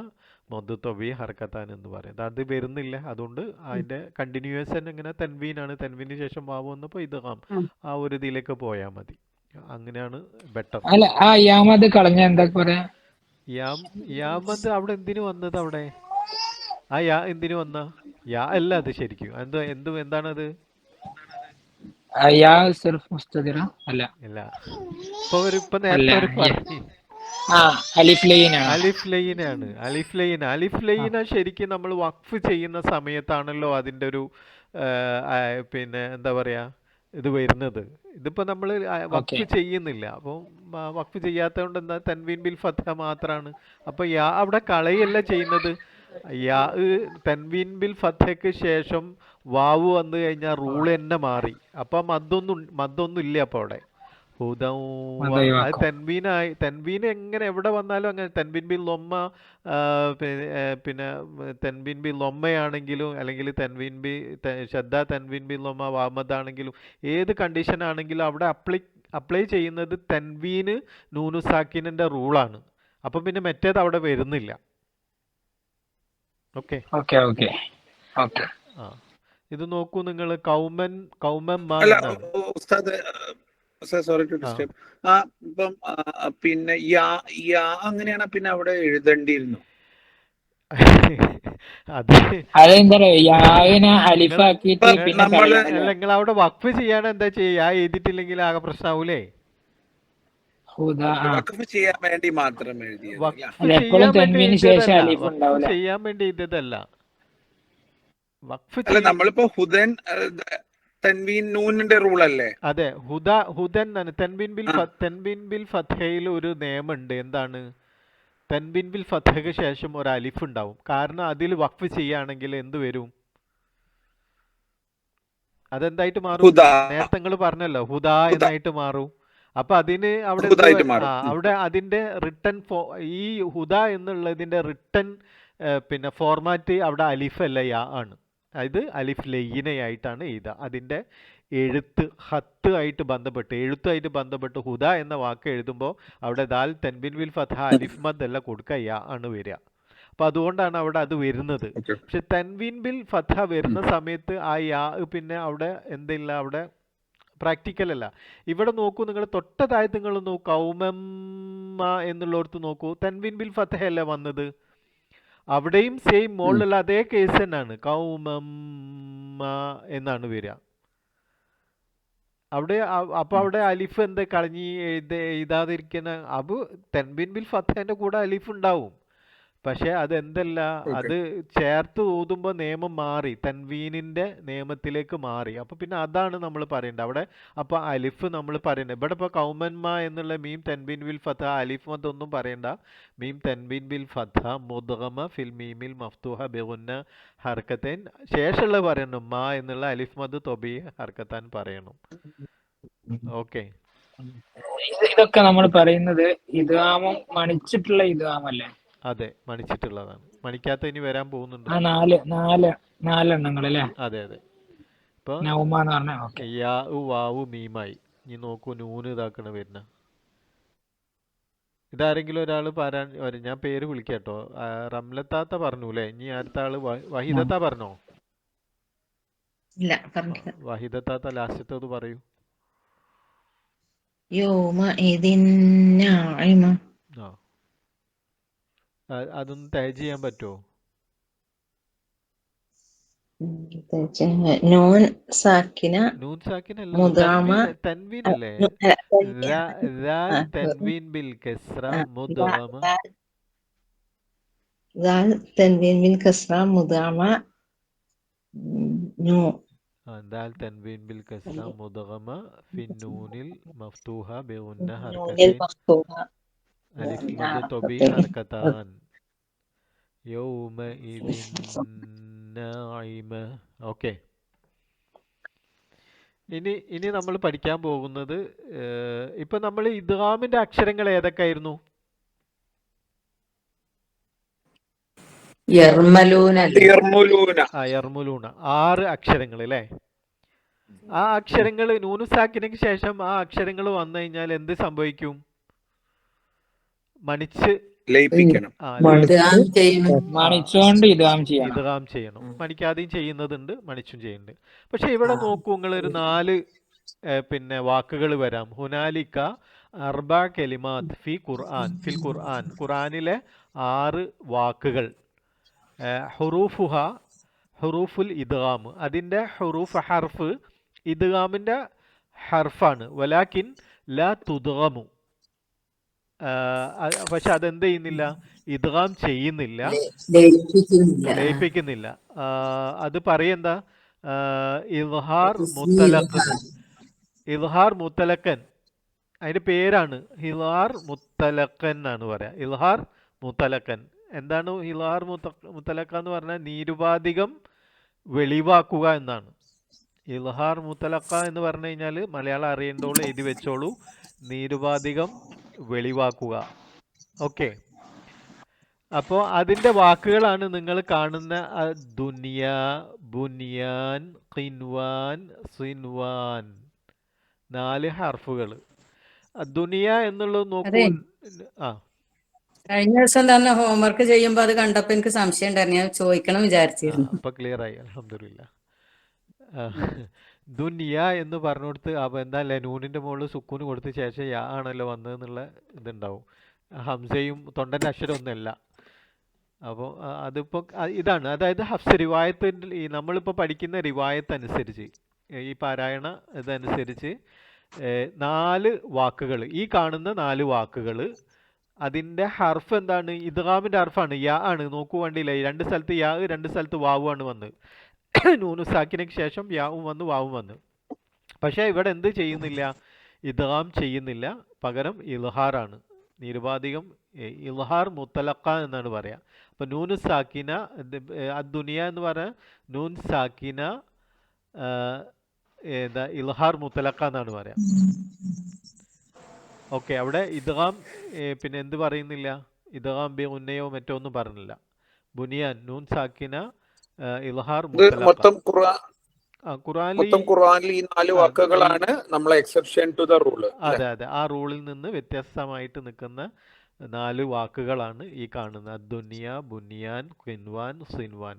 മൊദ് തൊബി ഹർക്കത്താൻ എന്ന് പറയുന്നത് അത് വരുന്നില്ല. അതുകൊണ്ട് അതിൻ്റെ കണ്ടിന്യൂവേഷൻ ഇങ്ങനെ തൻവീനാണ്. തൻവീന് ശേഷം വാവ് വന്നപ്പോൾ ഇദ്ഗാം ആ ഒരു ഇതിലേക്ക് പോയാൽ മതി. അങ്ങനെയാണ് ബെറ്റർ. അല്ല ആ യാമത് കളഞ്ഞ എന്താ പറയാ? യാമത് അവിടെ എന്തിനു വന്നത്? അവിടെ ആ യാ എന്തിനു വന്ന? യാ അല്ല അത് ശരിക്കും എന്താണത്? യാ സിർഫ് മുസ്തദിറ അല്ല. ഇല്ല. ഇപ്പൊ നേരത്തെ ഒരു പറഞ്ഞു അലിഫ് ലൈൻ. അലിഫ് ലൈനാണ്. അലിഫ് ലൈന ശരിക്കും നമ്മൾ വഖഫ് ചെയ്യുന്ന സമയത്താണല്ലോ അതിൻ്റെ ഒരു പിന്നെ എന്താ പറയാ ഇത് വരുന്നത്. ഇതിപ്പോ നമ്മൾ വഖഫ് ചെയ്യുന്നില്ല. അപ്പോൾ വഖഫ് ചെയ്യാത്തതുകൊണ്ട് എന്താ തൻവീൻ ബിൽ ഫത്ഹ മാത്രമാണ്. അപ്പോൾ യാ അവിടെ കളയല്ല ചെയ്യുന്നത്. യാ തൻവീൻ ബിൽ ഫത്ഹയ്ക്ക് ശേഷം വാവ് വന്നു കഴിഞ്ഞാൽ റൂൾ തന്നെ മാറി. അപ്പം മദ്ദൊന്നും ഇല്ല അപ്പോൾ അവിടെ. അത് തൻവീൻ എങ്ങനെ എവിടെ വന്നാലും അങ്ങനെ തൻവീൻ ബിൽ ലൊമ്മ പിന്നെ തൻവീൻ ബിൽ ലൊമ്മയാണെങ്കിലും അല്ലെങ്കിൽ തൻവീൻ ബി ഷദ്ദ തൻവീൻ ബിൽ ലൊമ്മ വാമദാണെങ്കിലും ഏത് കണ്ടീഷൻ ആണെങ്കിലും അവിടെ അപ്ലൈ ചെയ്യുന്നത് തൻവീന് നൂനു സാക്കിനിൻ്റെ റൂളാണ്. അപ്പം പിന്നെ മറ്റേത് അവിടെ വരുന്നില്ല. ഓക്കെ. Okay okay okay. ആ ഇത് നോക്കൂ നിങ്ങൾ, കൗമമ്മ അല്ല എന്നാണ്. ഉസ്താദ്, സോറി ടു ആ ഡിസ്റ്റർബ്. ഇപ്പം പിന്നെ യാ അങ്ങനെയാണ് പിന്നെ അവിടെ എഴുതേണ്ടിയിരുന്നു. അത് അതെന്താ പറയാ, യാവിനെ നിങ്ങൾ അലിഫാക്കിയിട്ട് പിന്നെ നമ്മള് പറയണല്ലേ. അല്ല, നിങ്ങൾ അവിടെ വഖഫ് ചെയ്യാൻ എന്താ ചെയ്യുക? എഴുതിയിട്ടില്ലെങ്കിൽ ആകെ പ്രശ്നമാവൂലേ? ഹുദ. വഖഫ് ചെയ്യാൻ വേണ്ടി മാത്രം എഴുതിയത് അല്ല. വഖഫ് അത് എപ്പോഴും ചെയ്യാൻ വേണ്ടി തെൻവീന് ശേഷം എഴുതിയതല്ല, അലിഫ് വഖഫ് ഉണ്ടാവൂല. ചെയ്യാൻ വേണ്ടി എഴുതിയതല്ല. വഖഫ് അല്ല നമ്മളിപ്പോ ഹുദൻ തൻവീൻ നൂനിന്റെ റൂൾ അല്ലേ? അതെ, ഹുദൻ ആണ്. തെൻബിൻ ബിൽ ഫത്ഹയിൽ ഒരു നിയമമുണ്ട്. എന്താണ്? തെൻബിൻ ബിൽ ഫത്ഹയ്ക്ക് ശേഷം ഒരു അലിഫ് ഉണ്ടാവും. കാരണം അതിൽ വഖഫ് ചെയ്യുകയാണെങ്കിൽ എന്ത് വരും? അതെന്തായിട്ട് മാറും? ഹുദ നേരത്തെ നിങ്ങൾ പറഞ്ഞല്ലോ, ഹുദ ഹുദ എന്നായിട്ട് മാറും. അപ്പൊ അതിന് അവിടെ എന്ത് ഹുദായിട്ട് മാറും. അവിടെ അതിന്റെ റിട്ടൺ ഈ ഹുദ എന്നുള്ളതിന്റെ റിട്ടൺ പിന്നെ ഫോർമാറ്റ് അവിടെ അലിഫ് അല്ല, യാ ആണ്. അതായത് അലിഫ് ലയ്യിനയായിട്ടാണ് എഴുതുക. അതിന്റെ എഴുത്തുമായിട്ട് ബന്ധപ്പെട്ട് ഹുദ എന്ന വാക്ക് എഴുതുമ്പോൾ അവിടെ ദാൽ തെൻബിൻ വിൽ ഫത്ഹ അലിഫ് മദ് അല്ല കൊടുക്കുക, യാ ആണ് വരിക. അപ്പോൾ അതുകൊണ്ടാണ് അവിടെ അത് വരുന്നത്. ഓക്കെ. പക്ഷെ തൻവീൻ ബിൽ ഫത്ഹ വരുന്ന സമയത്ത് ആ യാ പിന്നെ അവിടെ എന്തില്ല, അവിടെ പ്രാക്ടിക്കൽ അല്ല. ഇവിടെ നോക്കൂ, നിങ്ങൾ തൊട്ട താഴത്ത് നിങ്ങൾ നോക്കൂ, കൗമമ്മ എന്നുള്ളടത്ത് നോക്കൂ, തൻവീൻ ബിൽ ഫത്ഹ അല്ലേ വന്നത്. അവിടെയും സെയിം മോളിലുള്ള അതേ കേസ് തന്നെയാണ്, കൗമമ്മ എന്നാണ് വരിക. അവിടെ അപ്പൊ അവിടെ അലിഫ് എന്താ കളഞ്ഞി എഴുതാതിരിക്കുന്ന? അബ് തെൻബിൻ ബിൽ ഫത്തേന്റെ കൂടെ അലിഫ് ഉണ്ടാവും, പക്ഷെ അതെന്തല്ല, ഓക്കെ. അത് ചേർത്ത് ഊതുമ്പോൾ നിയമം മാറി, തൻവീനിന്റെ നിയമത്തിലേക്ക് മാറി. അപ്പൊ പിന്നെ അതാണ് നമ്മൾ പറയേണ്ടത് അവിടെ. അപ്പൊ അലിഫ് നമ്മൾ പറയണ്ടത് ഇവിടെ. ഇപ്പൊ കൗമന്മ എന്നുള്ള മീം തെൻബീൻ ബിൽ ഫത്ത അലിഫ് മതൊന്നും പറയണ്ട. മീം തെൻബീൻ ബിൽ ഫത്ത മുദ്ഗമ ഫിൽ മീമിൽ മഫ്തൂഹ ബിഗുന്ന ഹർക്കത്തേൻ ശേഷമുള്ള പറയണം. മാ എന്നുള്ള അലിഫ് മദ് തൊബി ഹർക്കത്താൻ പറയണം. ഓക്കെ. ഇതൊക്കെ നമ്മൾ പറയുന്നത് ഇദ്ഗാമും മണിച്ചിട്ടുള്ള ഇദ്ഗാമല്ലേ? അതെ, മണിച്ചിട്ടുള്ളതാണ്. മണിക്കാത്ത ഇനി വരാൻ പോകുന്നുണ്ട്. ആ നാലെണ്ണങ്ങൾ അല്ലേ? അതെ അതെ. ഇപ്പൊ നൗമ എന്ന് പറഞ്ഞ. ഓക്കെ. യാ വാവു മീമായി. ഇനി നോക്കൂ, നൂന് ഇതാക്കണ വരുന്ന. ഇതാരെങ്കിലും ഒരാൾ ഞാൻ പേര് വിളിക്കാട്ടോ. റംലത്താത്ത പറഞ്ഞൂല്ലേ? ഇനി അടുത്ത ആള് വഹിദത്ത പറഞ്ഞോ? ഇല്ല, പറഞ്ഞില്ല. വഹിദത്താത്ത ലാസ്റ്റത്തത് പറയൂ. യൗമഇദിൻ നാഇമ. അതൊന്ന് തേജ് ചെയ്യാൻ പറ്റുമോ? നൂൻ സാക്കിനല്ല, മുദ്ഗമ തൻവീൻ അല്ലേ? തൻവീൻ ബിൽ കസ്റ മുദ്ഗമ. തൻവീൻ ബിൽ കസ്റ മുദ്ഗമ നൂ. ദാൽ തൻവീൻ ബിൽ കസ്റ മുദ്ഗമ ഫിൻ നൂനിൽ മഫ്തൂഹ ബിഗുന്ന നൂനിൽ ഹർക്കത്തൈൻ മഫ്തൂഹ അലിഫ് മദ് തൊബി ഹർക്കത്താൻ യൗമഇദിൻ നാഇമ. ഓക്കെ. ഇനി നമ്മൾ പഠിക്കാൻ പോകുന്നത്, ഇപ്പൊ നമ്മൾ ഇദ്ഗാമിന്റെ അക്ഷരങ്ങൾ ഏതൊക്കെയായിരുന്നു? യർമലൂന. യർമുലൂന. യർമുലൂന. 6 അക്ഷരങ്ങൾ അല്ലേ? ആ അക്ഷരങ്ങൾ നൂനുസാക്കിനക്ക് ശേഷം ആ അക്ഷരങ്ങൾ വന്നു കഴിഞ്ഞാൽ എന്ത് സംഭവിക്കും? മണിച്ച് ലയിപ്പിക്കണം. മണിച്ചോണ്ട് ഇദ്ഗാം ചെയ്യണം. ഇദ്ഗാം ചെയ്യണം. മണിക്കാതെയും ചെയ്യുന്നതുണ്ട്, മണിച്ചും ചെയ്യുന്നുണ്ട്. പക്ഷെ ഇവിടെ നോക്കൂ, നിങ്ങൾ ഒരു 4 പിന്നെ വാക്കുകൾ വരാം. ഹുനാലിക്ക അർബ കലിമാത്ത് ഫിൽ ഖുർആൻ. ഖുർആനിലെ 6 വാക്കുകൾ. ഹുറൂഫുഹ ഹുറൂഫുൽ ഇദ്ഗാം. അതിന്റെ ഹർഫ് ഇദ്ഗാമിന്റെ ഹർഫാണ്. വലാകിൻ ലാ തുദ്ഗമു. പക്ഷെ അതെന്ത് ചെയ്യുന്നില്ല? ഇദ്ഗാം ചെയ്യുന്നില്ല, ലയിപ്പിക്കുന്നില്ല. അത് പറയെന്താ? ഇദ്ഹാർ മുത്തലക്കൻ. അതിന്റെ പേരാണ് ഇദ്ഹാർ മുത്തലക്കൻ എന്നാണ് പറയാ. ഇദ്ഹാർ മുത്തലക്കൻ. എന്താണ് ഇദ്ഹാർ മുത്തലക്ക എന്ന് പറഞ്ഞാൽ? നിരുപാധികം വെളിവാക്കുക എന്നാണ്. ഇദ്ഹാർ മുത്തലക്ക എന്ന് പറഞ്ഞു കഴിഞ്ഞാൽ മലയാളം അറിയേണ്ടോളൂ, എഴുതി വെച്ചോളൂ. നിരുപാധികം വെളിവാക്കുക. ഓക്കെ. അപ്പോൾ അതിൻ്റെ വാക്കുകളാണ് നിങ്ങൾ കാണുന്ന ദുനിയ, ബുനിയാൻ, ഖിൻവാൻ, സിൻവാൻ. 4 ഹർഫുകൾ. ദുനിയ എന്നുള്ളത് നോക്കൂ. കഴിഞ്ഞ ദിവസം തന്ന ഹോംവർക്ക് ചെയ്യുമ്പോ അത് കണ്ടപ്പോ എനിക്ക് സംശയം ഉണ്ടായിരുന്നു, ഞാൻ ചോദിക്കണം വിചാരിച്ചിരുന്നു. അപ്പൊ ക്ലിയർ ആയി, അൽഹംദുലില്ലാ. ദുനിയ എന്ന് പറഞ്ഞുകൊടുത്ത് അപ്പൊ എന്താ നൂനിന്റെ മുകളിൽ സുക്കൂന് കൊടുത്ത ശേഷം യാ ആണല്ലോ വന്നതെന്നുള്ള ഇതുണ്ടാവും. ഹംസയും തൊണ്ടന്റെ അക്ഷരം ഒന്നല്ല. അപ്പോൾ അതിപ്പോൾ ഇതാണ്, അതായത് ഹഫ്സ് റിവായത്തിൻ്റെ ഈ നമ്മളിപ്പോൾ പഠിക്കുന്ന റിവായത്ത് അനുസരിച്ച് ഈ പാരായണ ഇതനുസരിച്ച് 4 വാക്കുകൾ, ഈ കാണുന്ന 4 വാക്കുകൾ അതിൻ്റെ ഹർഫ് എന്താണ്? ഇദ്ഗാമിൻ്റെ ഹർഫാണ്, യാ ആണ്. നോക്കൂ വേണ്ടിയില്ല, 2 സ്ഥലത്ത് യാ, 2 സ്ഥലത്ത് വാവ് ആണ് വന്നത്. നൂനു സാക്കിനക്ക് ശേഷം യാവും വന്ന് വാവും വന്ന്. പക്ഷേ ഇവിടെ എന്ത് ചെയ്യുന്നില്ല? ഇദ്ഗാം ചെയ്യുന്നില്ല, പകരം ഇൽഹാറാണ്. നിരുപാധികം ഇൽഹാർ മുത്തലക്ക എന്നാണ് പറയാ. അപ്പോൾ നൂനു സാക്കിന അദ്ദുനിയ എന്ന് പറഞ്ഞാൽ നൂൻ സാക്കിന ഏതാ ഇൽഹാർ മുത്തലക്ക എന്നാണ് പറയാ. ഓക്കെ, അവിടെ ഇദ്ഗാം പിന്നെ എന്ത് പറയുന്നില്ല? ഇദ്ഗാം ബി ഉന്നയോ മറ്റോ ഒന്നും പറഞ്ഞില്ല. ബുനിയാൻ നൂൻ സാക്കിന ഇൽഹാർ മുത്തലക്ക. മൊത്തം ഖുർആനിൽ ഈ 4 വാക്കുകളാണ് നമ്മളെ എക്സെപ്ഷൻ ടു ദ റൂൾ. അതെ അതെ, ആ റൂളിൽ നിന്ന് വ്യത്യസ്തമായിട്ട് നിൽക്കുന്ന 4 വാക്കുകളാണ് ഈ കാണുന്നത്. ദുനിയ, ബുനിയാൻ, ഖിൻവാൻ, സിൻവാൻ.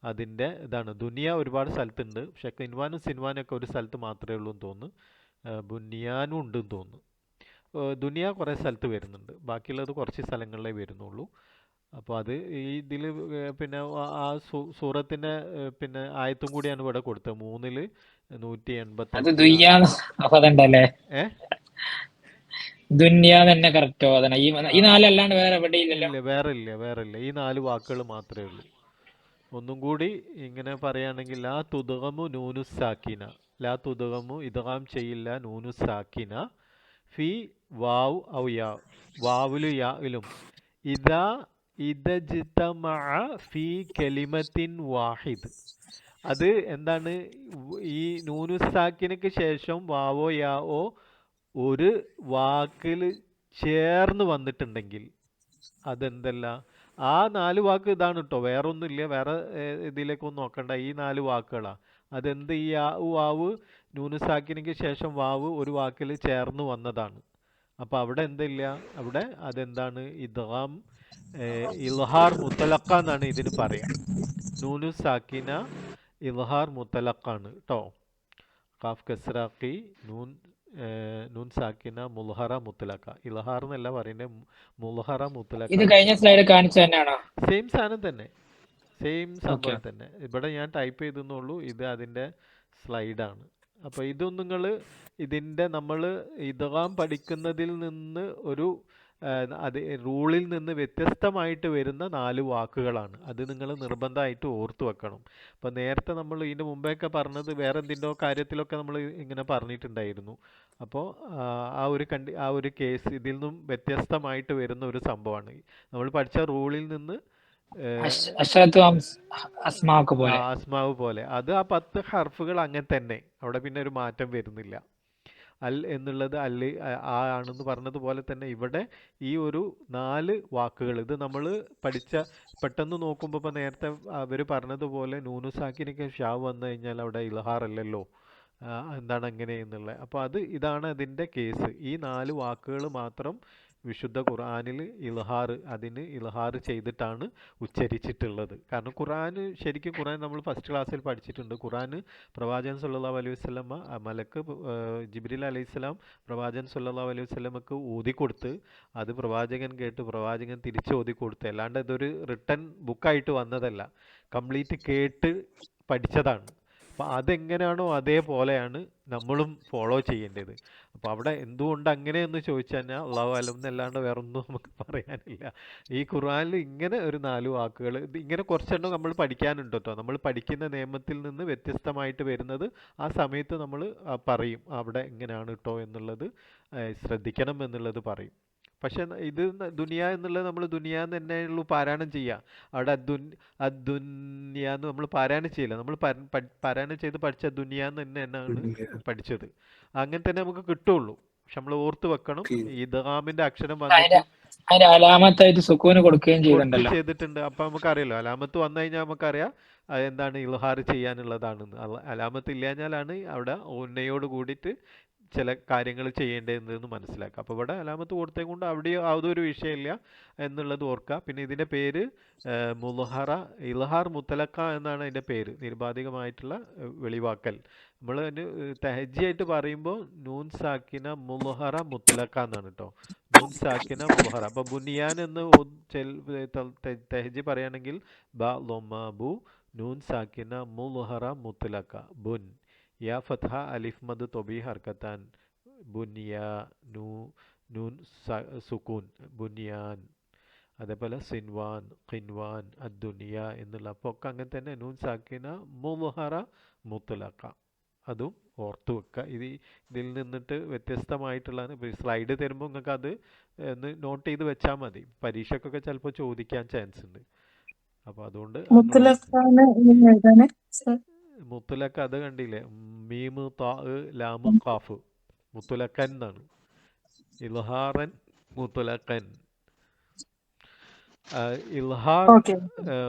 അതിൻ്റെ ഇതാണ്. ദുനിയ ഒരുപാട് സ്ഥലത്തുണ്ട്, പക്ഷെ ഖിൻവാനും സിൻവാനും ഒക്കെ ഒരു സ്ഥലത്ത് മാത്രമേ ഉള്ളൂ എന്ന് തോന്നുന്നു. ബുനിയാനും ഉണ്ടെന്ന് തോന്നുന്നു. ദുനിയ കുറേ സ്ഥലത്ത് വരുന്നുണ്ട്, ബാക്കിയുള്ളത് കുറച്ച് സ്ഥലങ്ങളിലേ വരുന്നുള്ളൂ. അപ്പോൾ അത് ഈ ഇതിൽ പിന്നെ ആ സൂറത്തിൻ്റെ പിന്നെ ആയത്തും കൂടിയാണ് ഇവിടെ കൊടുത്തത്. 3-ൽ 185. അപ്പൊ അതുണ്ടല്ലേ, ഏ ദുന്യ തന്നെ കറക്റ്റോ? അതന്നെ ഈ 4 അല്ലാണ്ട് വേറെ എവിടെ ഇല്ലല്ലോ. ഇല്ല, വേറെ ഇല്ല, ഈ 4 വാക്കുകൾ മാത്രമേ ഉള്ളൂ. ഒന്നും കൂടി ഇങ്ങനെ പറയുകയാണെങ്കിൽ ലാ തുദ്ഗമു നൂനു സാക്കിന, ലാ തുദ്ഗമു ഇദ്ഗാം ചെയ്യില്ല നൂനു സാക്കിന ഫി വാവ് ഔ യാ, വാവിലും യായിലും ഇദാ ഇദജ്തമഅ ഫി കലിമത്തിൻ വാഹിദ്. അത് എന്താണ്? ഈ നൂനു സാക്കിനക്ക് ശേഷം വാവോ യാവോ ഒരു വാക്കിൽ ചേർന്ന് വന്നിട്ടുണ്ടെങ്കിൽ അതെന്തല്ല? ആ 4 വാക്ക് ഇതാണ് കേട്ടോ, വേറെ ഒന്നുമില്ല, വേറെ ഇതിലേക്കൊന്നും നോക്കണ്ട, ഈ 4 വാക്കുകളാണ്. അതെന്ത്? ഈ വാവ് നൂനു സാക്കിനക്ക് ശേഷം വാവ് ഒരു വാക്കിൽ ചേർന്ന് വന്നതാണ്. അപ്പോൾ അവിടെ എന്തില്ല? അവിടെ അതെന്താണ്? ഇദ്ഗാം ഇൽഹാർ മുത്തലക്ക എന്നാണ് ഇതിന് പറയാം. നൂനു സാക്കിന ഇൽഹാർ മുത്തലക്കാണ് കേട്ടോ. കാഫ് കസ്രാഖി നൂൻ സാക്കിന മുൽഹറ മുത്തലക്ക. ഇൽഹാർ എന്നല്ല പറയുന്നത്, മുൽഹറ മുത്തലക്ക. ഇത് കഴിഞ്ഞ സ്ലൈഡ് കാണിച്ചു തന്നെയാണോ? സെയിം സാധനം തന്നെ, സെയിം സംഭവം തന്നെ. ഇവിടെ ഞാൻ ടൈപ്പ് ചെയ്തെന്നുള്ളൂ, ഇത് അതിൻ്റെ സ്ലൈഡാണ്. അപ്പോൾ ഇതും നിങ്ങൾ ഇതിൻ്റെ നമ്മൾ ഇദ്ഗാം പഠിക്കുന്നതിൽ നിന്ന് ഒരു അത് റൂളിൽ നിന്ന് വ്യത്യസ്തമായിട്ട് വരുന്ന 4 വാക്കുകളാണ്. അത് നിങ്ങൾ നിർബന്ധമായിട്ട് ഓർത്തു വെക്കണം. അപ്പോൾ നേരത്തെ നമ്മൾ ഇതിൻ്റെ മുമ്പേയൊക്കെ പറഞ്ഞത് വേറെ എന്തിൻ്റെ കാര്യത്തിലൊക്കെ നമ്മൾ ഇങ്ങനെ പറഞ്ഞിട്ടുണ്ടായിരുന്നു. അപ്പോൾ ആ ഒരു കേസ് ഇതിൽ നിന്നും വ്യത്യസ്തമായിട്ട് വരുന്ന ഒരു സംഭവമാണ്. നമ്മൾ പഠിച്ച റൂളിൽ നിന്ന് ആസ്മാവ് പോലെ അത് ആ 10 ഹർഫുകൾ അങ്ങനെ തന്നെ, അവിടെ പിന്നെ ഒരു മാറ്റം വരുന്നില്ല. അൽ എന്നുള്ളത് അല്ല് ആ ആണെന്ന് പറഞ്ഞതുപോലെ തന്നെ ഇവിടെ ഈ ഒരു 4 വാക്കുകൾ ഇത് നമ്മൾ പെട്ടെന്ന് നോക്കുമ്പോൾ ഇപ്പോൾ നേരത്തെ അവർ പറഞ്ഞതുപോലെ നൂനു സാക്കിനൊക്കെ ഷാ വന്നു കഴിഞ്ഞാൽ അവിടെ ഇൽഹാർ അല്ലല്ലോ, എന്താണ് അങ്ങനെ എന്നുള്ളത്. അപ്പോൾ ഇതാണ് അതിൻ്റെ കേസ്. ഈ 4 വാക്കുകൾ മാത്രം വിശുദ്ധ ഖുർആനിൽ അതിന് ഇൽഹാർ ചെയ്തിട്ടാണ് ഉച്ചരിച്ചിട്ടുള്ളത്. കാരണം ശരിക്കും ഖുർആൻ നമ്മൾ ഫസ്റ്റ് ക്ലാസ്സിൽ പഠിച്ചിട്ടുണ്ട്. ഖുർആൻ പ്രവാചകൻ സല്ലല്ലാഹു അലൈഹി വസല്ലമ മലക്ക് ജിബ്രീൽ അലൈഹിസ്സലാം പ്രവാചകൻ സല്ലല്ലാഹു അലൈഹി വസല്ലമക്ക് ഓതിക്കൊടുത്ത് അത് പ്രവാചകൻ കേട്ട് പ്രവാചകൻ തിരിച്ച് ഓതിക്കൊടുത്ത്, അല്ലാണ്ട് ഇതൊരു റിട്ടൺ ബുക്കായിട്ട് വന്നതല്ല, കംപ്ലീറ്റ് കേട്ട് പഠിച്ചതാണ്. അപ്പോൾ അതെങ്ങനെയാണോ അതേപോലെയാണ് നമ്മളും ഫോളോ ചെയ്യേണ്ടത്. അപ്പോൾ അവിടെ എന്തുകൊണ്ട് അങ്ങനെയെന്ന് ചോദിച്ചു കഴിഞ്ഞാൽ അല്ലാഹു അലം എന്നല്ലാണ്ട് വേറൊന്നും നമുക്ക് പറയാനില്ല. ഈ ഖുർആനിൽ ഇങ്ങനെ ഒരു 4 വാക്കുകൾ ഇങ്ങനെ കുറച്ചെണ്ണം നമ്മൾ പഠിക്കാനുണ്ട് കേട്ടോ. നമ്മൾ പഠിക്കുന്ന നിയമത്തിൽ നിന്ന് വ്യത്യസ്തമായിട്ട് വരുന്നത് ആ സമയത്ത് നമ്മൾ പറയും, അവിടെ ഇങ്ങനെയാണ് കേട്ടോ എന്നുള്ളത് ശ്രദ്ധിക്കണം എന്നുള്ളത് പറയും. പക്ഷെ ഇത് ദുനിയ എന്നുള്ളത് നമ്മൾ ദുനിയാന്ന് തന്നെയുള്ളൂ പാരായണം ചെയ്യുക. അവിടെ അദ്ദുന്യാന്ന് നമ്മൾ പാരായണം ചെയ്യില്ല, നമ്മൾ പാരായണം ചെയ്ത് പഠിച്ച ദുനിയാന്ന് തന്നെയാണ് പഠിച്ചത്. അങ്ങനെ തന്നെ നമുക്ക് കിട്ടുള്ളൂ. പക്ഷെ നമ്മൾ ഓർത്ത് വെക്കണം, ഇദ്ഗാമിന്റെ അക്ഷരം അതിന്റെ അലാമത്തായിട്ട് സുക്കൂന് കൊടുക്കുകയും ചെയ്തിട്ടുണ്ട്. അപ്പൊ നമുക്കറിയാലോ, അലാമത്ത് വന്നു കഴിഞ്ഞാൽ നമുക്കറിയാം എന്താണ് ഇൽഹാർ ചെയ്യാനുള്ളതാണെന്ന്. അലാമത്ത് ഇല്ലാഞ്ഞാലാണ് അവിടെ ഉന്നയോട് കൂടിയിട്ട് ചില കാര്യങ്ങൾ ചെയ്യേണ്ടതെന്ന് മനസ്സിലാക്കുക. അപ്പോൾ ഇവിടെ അലാമത്ത് കൊടുത്തേ കൊണ്ട് അവിടെ യാതൊരു വിഷയമില്ല എന്നുള്ളത് ഓർക്കുക. പിന്നെ ഇതിൻ്റെ പേര് മുൽഹറ ഇൽഹാർ മുത്തലക്ക എന്നാണ് അതിൻ്റെ പേര്, നിരുപാധികമായിട്ടുള്ള വെളിവാക്കൽ. നമ്മൾ തെഹജിയായിട്ട് പറയുമ്പോൾ നൂൻ സാക്കിന മുൽഹറ മുത്തലക്ക എന്നാണ് കേട്ടോ, നൂൻ സാക്കിന മുൽഹറ. അപ്പോൾ ബുനിയാൻ എന്ന് തെഹജി പറയുകയാണെങ്കിൽ ബ ലൊമ ബു നൂൻ സാക്കിന മുൽഹറ മുത്തലക്ക ബുൻ. യാ ഫത്ഹ അലിഫ് മദ് തൊബി ഹർക്കത്താൻ ബുനിയാ നൂൻ സുക്കൂൻ ബുനിയാൻ. അതേപോലെ സിൻവാൻ ഖിൻവാൻ അദ്ദുനിയ എന്നുള്ള അപ്പോൾ ഒക്കെ അങ്ങനെ തന്നെ നൂൻ സാക്കിന മുൽഹറ മുത്തലക്ക, അതും ഓർത്തു വെക്കുക. ഇതിൽ നിന്നിട്ട് വ്യത്യസ്തമായിട്ടുള്ളതാണ്. ഇപ്പോൾ സ്ലൈഡ് തരുമ്പോൾ നിങ്ങൾക്ക് അത് ഒന്ന് നോട്ട് ചെയ്ത് വെച്ചാൽ മതി, പരീക്ഷയ്ക്കൊക്കെ ചിലപ്പോൾ ചോദിക്കാൻ ചാൻസ് ഉണ്ട്. അപ്പോൾ അതുകൊണ്ട് മുത്തലക്ക അത് കണ്ടില്ലേ, മീമ് താ ലാമ് ഖാഫ് മുത്തലക്കൻ എന്നാണ്, ഇൽഹാറൻ മുത്തലക്കൻ. ഇൽഹാർ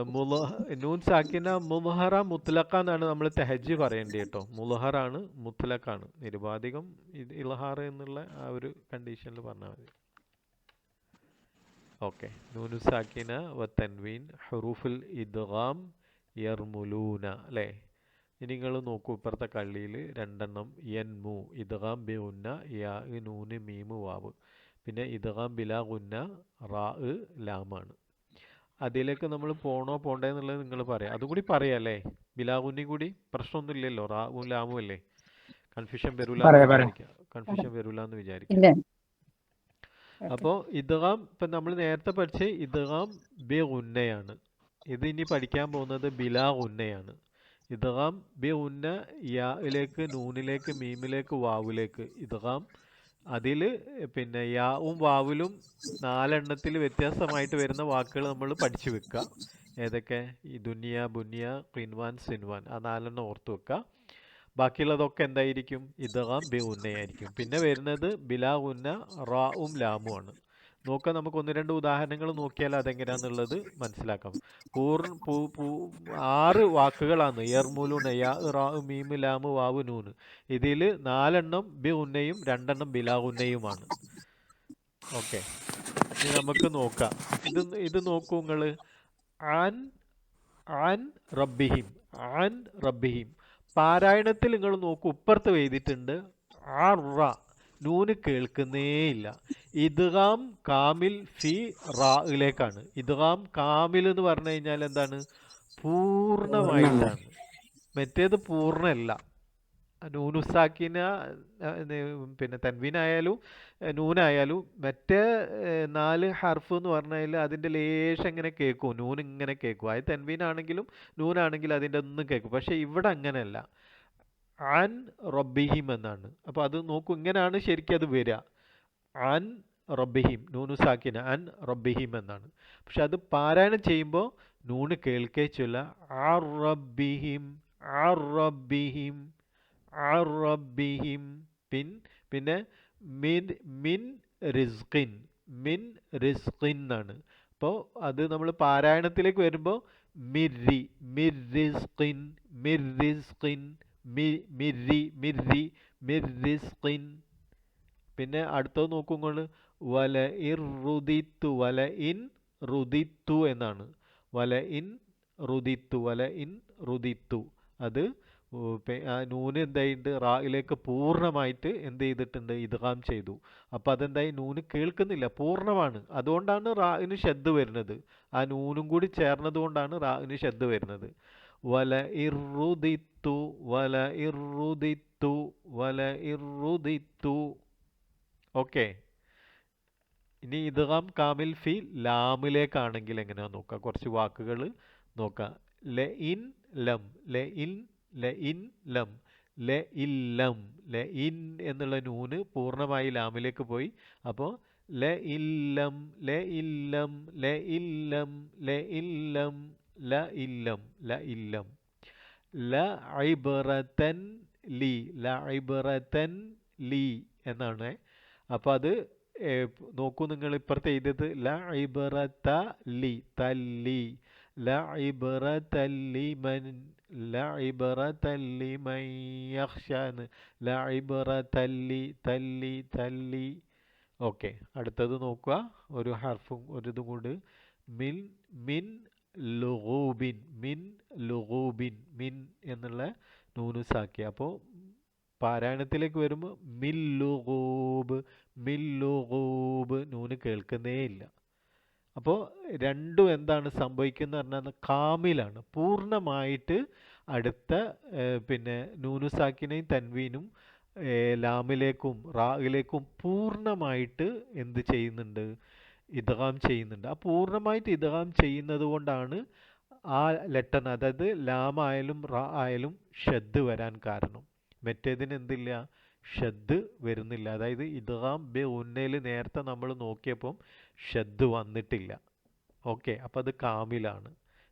നൂൻ സാക്കിന മുൽഹറ മുത്തലക്ക എന്നാണ് നമ്മൾ തെഹജ് പറയേണ്ടത് കേട്ടോ. മുൽഹറാണ് മുത്തലക്കാണ്, നിരുപാധികം ഇൽഹാർ എന്നുള്ള ആ ഒരു കണ്ടീഷനിൽ പറഞ്ഞാൽ മതി. ഓക്കെ. നൂനു സാക്കിന വ തൻവീൻ ഹുറൂഫുൽ ഇദ്ഗാം യർമുലൂന അല്ലേ. ഇനി നിങ്ങൾ നോക്കൂ ഇപ്പുറത്തെ കള്ളിയിൽ രണ്ടെണ്ണം യൻമു ഇദ്ഗാം ബി ഗുന്ന യാ നൂന് മീമ് വാവ്, പിന്നെ ഇദ്ഗാം ബിലാ ഗുന്ന റാ ലാമാണ്. അതിലേക്ക് നമ്മൾ പോണോ പോണ്ടേ എന്നുള്ളത് നിങ്ങൾ പറയാം, അതുകൂടി പറയാം അല്ലേ. ബിലാ ഗുന്നി കൂടി പ്രശ്നമൊന്നുമില്ലല്ലോ, റാവും ലാമും അല്ലേ. കൺഫ്യൂഷൻ വരൂല എന്ന് വിചാരിക്കാം. അപ്പോൾ ഇദ്ഗാം ഇപ്പം നമ്മൾ നേരത്തെ പഠിച്ച ഇദ്ഗാം ബി ഗുന്നയാണ്, ഇത് ഇനി പഠിക്കാൻ പോകുന്നത് ബിലാ ഗുന്നയാണ്. ഇദ്ഗാം ബി ഗുന്ന യായിലേക്ക് നൂനിലേക്ക് മീമിലേക്ക് വാവിലേക്ക് ഇദ്ഗാം. അതിൽ പിന്നെ യാവും വാവിലും 4 എണ്ണത്തിൽ വ്യത്യാസമായിട്ട് വരുന്ന വാക്കുകൾ നമ്മൾ പഠിച്ചു വെക്കുക. ഏതൊക്കെ? ഈ ദുനിയ ബുനിയ ഖിൻവാൻ സിൻവാൻ, ആ 4 എണ്ണം ഓർത്ത് വെക്കുക. ബാക്കിയുള്ളതൊക്കെ എന്തായിരിക്കും? ഇദ്ഗാം ബി ഗുന്നയായിരിക്കും. പിന്നെ വരുന്നത് ബിലാ ഗുന്ന റാവും ലാമുമാണ്. നോക്കാം, നമുക്ക് 1-2 ഉദാഹരണങ്ങൾ നോക്കിയാൽ അതെങ്ങനെയാണെന്നുള്ളത് മനസ്സിലാക്കാം. 6 വാക്കുകളാണ് യർമുലൂന യാ റാ മീമ് ലാമ് വാവ് നൂന്. ഇതിൽ 4 എണ്ണം ബി ഗുന്നയും 2 എണ്ണം ബിലാ ഗുന്നയുമാണ്. ഓക്കെ, ഇനി നമുക്ക് നോക്കാം. ഇത് നോക്കൂ നിങ്ങൾ. ആൻ റബ്ബിഹിം, ആൻ റബ്ബിഹിം. പാരായണത്തിൽ നിങ്ങൾ നോക്കൂ, ഇപ്പുറത്ത് എഴുതിയിട്ടുണ്ട് ആറ, നൂന് കേൾക്കുന്നേയില്ല. ഇദ്ഗാം കാമിൽ ഫി റായിലേക്കാണ്. ഇദ്ഗാം കാമിൽ എന്ന് പറഞ്ഞു കഴിഞ്ഞാൽ എന്താണ്? പൂർണ്ണമായിട്ടാണ്. മറ്റേത് പൂർണ്ണമല്ല. നൂനുസാക്കിന പിന്നെ തൻവീനായാലും നൂനായാലും മറ്റേ 4 ഹർഫ് എന്ന് പറഞ്ഞാൽ അതിൻ്റെ ലേശം ഇങ്ങനെ കേൾക്കും, നൂൻ ഇങ്ങനെ കേൾക്കും. അത് തൻവീനാണെങ്കിലും നൂനാണെങ്കിലും അതിൻ്റെ ഒന്നും കേൾക്കും. പക്ഷേ ഇവിടെ അങ്ങനെയല്ല, ആൻ റബ്ബിഹിം എന്നാണ്. അപ്പോൾ അത് നോക്കൂ, ഇങ്ങനെയാണ് ശരിക്കും അത് വരിക. ആൻ റബ്ബിഹിം നൂനുസാക്കിന ആൻ റബ്ബിഹിം എന്നാണ്. പക്ഷെ അത് പാരായണം ചെയ്യുമ്പോൾ നൂന് കേൾക്കേ ചൊല്ല ആർ റബ്ബിഹിം ആർ റബ്ബിഹിം ആർ റബ്ബിഹിം. പിന്നെ മിൻ റിസ്ഖിൻ മിൻ റിസ്ഖിൻ എന്നാണ്. അപ്പോൾ അത് നമ്മൾ പാരായണത്തിലേക്ക് വരുമ്പോൾ മിർരി മിർ റിസ്ഖിൻ മിർ റിസ്ഖിൻ മിർരി മിർരി മിർ റിസ്ഖിൻ. പിന്നെ അടുത്തത് നോക്കുമ്പോൾ വല ഇർ റുദിത്തു വല ഇൻ റുദിത്തു എന്നാണ്. വല ഇൻ റുദിത്തു വല ഇൻ റുദിത്തു. അത് നൂന് എന്തായിട്ട് റായിലേക്ക് പൂർണ്ണമായിട്ട് എന്ത് ചെയ്തിട്ടുണ്ട്? ഇദ്ഗാം ചെയ്തു. അപ്പോൾ അതെന്തായി? നൂന് കേൾക്കുന്നില്ല, പൂർണ്ണമാണ്. അതുകൊണ്ടാണ് റായിന് ഷദ്ദ് വരുന്നത്. ആ നൂനും കൂടി ചേർന്നത് കൊണ്ടാണ് റായിന് ഷദ്ദ് വരുന്നത്. വല ഇറുദിത്തു വല ഇറുദിത്തു വല ഇറുദിത്തു. ഓക്കെ, ഇനി ഇദ്ഗാം കാമിൽ ഫി ലാമിലേക്കാണെങ്കിൽ എങ്ങനെയാ നോക്കാം. കുറച്ച് വാക്കുകൾ നോക്കാം. ല ഇൻ ലം ല ഇൻ ല ഇൻ ലം ല ഇല്ലം ല ഇൻ എന്നുള്ള നൂന് പൂർണ്ണമായി ലാമിലേക്ക് പോയി. അപ്പോൾ ല ഇല്ലം ല ഇല്ലം ല ഇല്ലം ല ഇല്ലം ല ഇല്ലം ല ഇല്ലം. ല ഇബ്റതൻ ലി ല ഇബ്റതൻ ലി എന്നാണ്. അപ്പോൾ അത് നോക്കൂ, നിങ്ങൾ ഇപ്പുറത്ത് എഴുതിയത് ല ഇബ്റത ലി തല്ലി ല ഇബ്റത ലിമൻ ലഇബ്റതല്ലി യഖ്ഷാന്ന്. ലഇബ്റതല്ലി തല്ലി തല്ലി. ഓക്കെ, അടുത്തത് നോക്കുക. ഒരു ഹർഫും ഒരു ഇതും കൂടി. മിൻ മിൻ ലുഗൂബിൻ. മിൻ ലുഗൂബിൻ. മിൻ എന്നുള്ള നൂനുസാക്കി. അപ്പോൾ പാരായണത്തിലേക്ക് വരുമ്പോൾ മില്ലുഗൂബ് മില്ലുഗൂബ് നൂന് കേൾക്കുന്നേ ഇല്ല. അപ്പോൾ രണ്ടും എന്താണ് സംഭവിക്കുന്നത് പറഞ്ഞാൽ കാമിലാണ്, പൂർണ്ണമായിട്ട് അടുത്ത പിന്നെ നൂനുസാക്കിനെയും തൻവീനും ലാമിലേക്കും റായിലേക്കും പൂർണ്ണമായിട്ട് എന്ത് ചെയ്യുന്നുണ്ട്, ഇദ്ഗാം ചെയ്യുന്നുണ്ട്. ആ പൂർണ്ണമായിട്ട് ഇദ്ഗാം ചെയ്യുന്നത് കൊണ്ടാണ് ആ ലെറ്ററിന്, അതായത് ലാം ആയാലും റാ ആയാലും ഷദ് വരാൻ കാരണം. മറ്റേതിന് എന്തില്ല, ഷദ് വരുന്നില്ല. അതായത് ഇദ്ഗാം ബി ഉന്നയിൽ നേരത്തെ നമ്മൾ നോക്കിയപ്പം ഷദ് വന്നിട്ടില്ല. ഓക്കെ, അപ്പോൾ അത് കാമിലാണ്.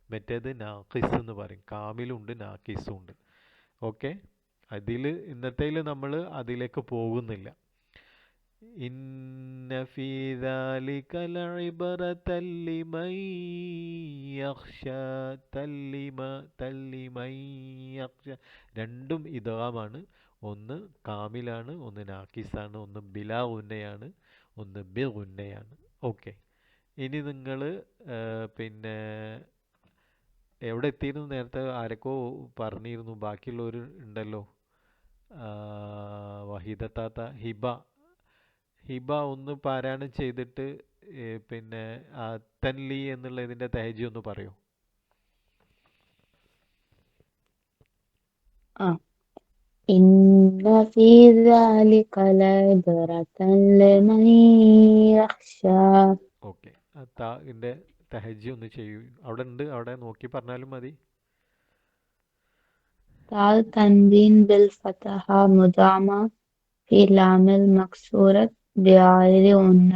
മറ്റേത് നാഖിസ് എന്ന് പറയും. കാമിലുണ്ട് നാഖിസും ഉണ്ട്. ഓക്കെ, ഇന്നത്തേൽ നമ്മൾ അതിലേക്ക് പോകുന്നില്ല. ഇന്ന ഫീ ദാലിക ലഇബ്റതൻ ലിമൻ യഖ്ശാ. തല്ലിമൻ യഖ്ശാ രണ്ടും ഇദ്ഗാമാണ്. ഒന്ന് കാമിലാണ്, ഒന്ന് നാക്കിസാണ്, ഒന്ന് ബിലാ ഉന്നയാണ്, ഒന്ന് ബി ഉന്നയാണ്. ഓക്കെ, ഇനി നിങ്ങൾ പിന്നെ എവിടെ എത്തിയിരുന്നു? നേരത്തെ ആരൊക്കെ പറഞ്ഞിരുന്നു, ബാക്കിയുള്ളവർ ഉണ്ടല്ലോ. വഹീദത്താത്ത, ഹിബ ഒന്ന് പാരായണം ചെയ്തിട്ട് പിന്നെ തൻലി എന്നുള്ള ഇതിൻ്റെ തഹജി ഒന്ന് പറയൂ. ഇന്ന ഫീ ദാലിക ലഇബ്റതൻ ലിമൻ യഖ്ശാ. ഓക്കെ, ഇതിൻ്റെ തഹജി ഒന്ന് ചെയ്യൂ. അവിടെ ഉണ്ട്, അവിടെ നോക്കി പറഞ്ഞാലും മതി. താൽ തൻവീൻ ബിൽ ഫതഹ മുദാമ ഫി ലാമിൽ മക്സൂറത്ത് ബിഗൈരി ഉന്ന.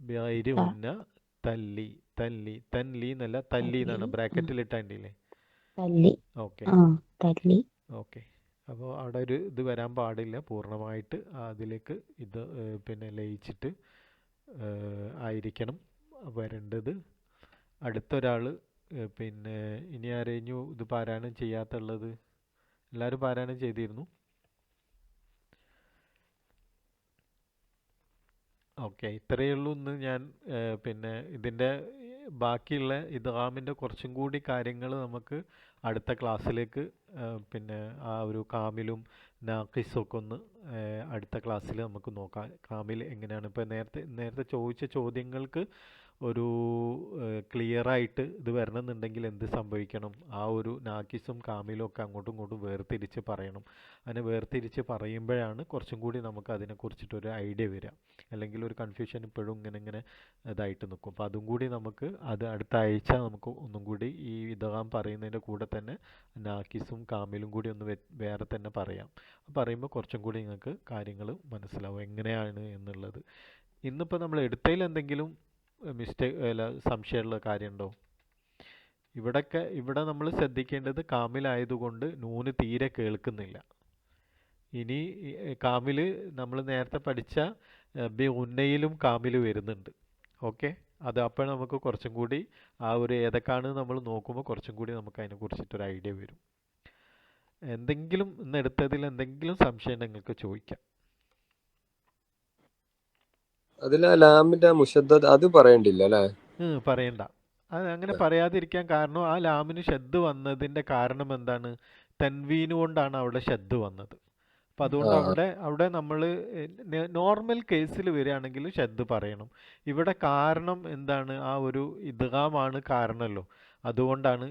ബിഗൈരി ഉന്ന തല്ലി തൻലി എന്നല്ല, തല്ലി എന്നാണ് ബ്രാക്കറ്റിൽ ഇട്ടാണ്ടില്ലേ. തല്ലി. ഓക്കെ തല്ലി. ഓക്കെ, അപ്പോൾ അവിടെ ഒരു ഇത് വരാൻ പാടില്ല. പൂർണ്ണമായിട്ട് അതിലേക്ക് ഇത് പിന്നെ ലയിച്ചിട്ട് ആയിരിക്കണം വരേണ്ടത്. അടുത്തൊരാൾ പിന്നെ ഇനി ആരെഞ്ഞു ഇത് പാരായണം ചെയ്യാത്തുള്ളത്? എല്ലാവരും പാരായണം ചെയ്തിരുന്നു. ഓക്കെ, ഇത്രയേ ഉള്ളൂ ഇന്ന് ഞാൻ പിന്നെ ഇതിൻ്റെ ബാക്കിയുള്ള ഇദ്ഗാമിൻ്റെ കുറച്ചും കൂടി കാര്യങ്ങൾ നമുക്ക് അടുത്ത ക്ലാസ്സിലേക്ക് പിന്നെ ആ ഒരു കാമിലും നാഖിസൊക്കെ ഒന്ന് അടുത്ത ക്ലാസ്സിൽ നമുക്ക് നോക്കാം. കാമിൽ എങ്ങനെയാണ് ഇപ്പോൾ നേരത്തെ ചോദിച്ച ചോദ്യങ്ങൾക്ക് ഒരു ക്ലിയറായിട്ട് ഇത് വരണമെന്നുണ്ടെങ്കിൽ എന്ത് സംഭവിക്കണം? ആ ഒരു നാക്കിസും കാമിലും ഒക്കെ അങ്ങോട്ടും ഇങ്ങോട്ടും വേർതിരിച്ച് പറയണം. അങ്ങനെ വേർതിരിച്ച് പറയുമ്പോഴാണ് കുറച്ചും കൂടി നമുക്ക് അതിനെക്കുറിച്ചിട്ടൊരു ഐഡിയ വരിക. അല്ലെങ്കിൽ ഒരു കൺഫ്യൂഷൻ ഇപ്പോഴും ഇങ്ങനെ ഇതായിട്ട് നിൽക്കും. അപ്പോൾ അതും കൂടി നമുക്ക് അടുത്ത ആഴ്ച നമുക്ക് ഒന്നും കൂടി ഈ ഇദ്ഗാം പറയുന്നതിൻ്റെ കൂടെ തന്നെ നാക്കിസും കാമിലും കൂടി ഒന്ന് വേറെ തന്നെ പറയാം. പറയുമ്പോൾ കുറച്ചും കൂടി നിങ്ങൾക്ക് കാര്യങ്ങൾ മനസ്സിലാവും എങ്ങനെയാണ് എന്നുള്ളത്. ഇന്നിപ്പോൾ നമ്മൾ എടുത്തതിൽ എന്തെങ്കിലും സംശയമുള്ള കാര്യമുണ്ടോ? ഇവിടെ നമ്മൾ ശ്രദ്ധിക്കേണ്ടത് കാമിലായതുകൊണ്ട് നൂന് തീരെ കേൾക്കുന്നില്ല. ഇനി കാമിൽ നമ്മൾ നേരത്തെ പഠിച്ച ബി ഉന്നയിലും കാമിൽ വരുന്നുണ്ട്. ഓക്കെ, അത് അപ്പോൾ നമുക്ക് കുറച്ചും കൂടി ആ ഒരു ഏതൊക്കെയാണ് നമ്മൾ നോക്കുമ്പോൾ കുറച്ചും കൂടി നമുക്ക് അതിനെക്കുറിച്ചിട്ടൊരു ഐഡിയ വരും. എന്തെങ്കിലും ഇന്ന് എടുത്തതിൽ എന്തെങ്കിലും സംശയം നിങ്ങൾക്ക് ചോദിക്കാം. അതിൽ ലാമിന്റെ മുഷദ്ദദ് അത് പറയണ്ടില്ല അല്ലേ? പറയണ്ട. അത് അങ്ങനെ പറയാതിരിക്കാൻ കാരണം ആ ലാമിന് ഷദ് വന്നതിൻ്റെ കാരണം എന്താണ്? തൻവീന് കൊണ്ടാണ് അവിടെ ഷദ് വന്നത്. അപ്പം അതുകൊണ്ട് അവിടെ നമ്മൾ നോർമൽ കേസിൽ വരികയാണെങ്കിൽ ഷദ് പറയണം. ഇവിടെ കാരണം എന്താണ്? ആ ഒരു ഇദ്ഗാമാണ് കാരണമല്ലോ. അതുകൊണ്ടാണ്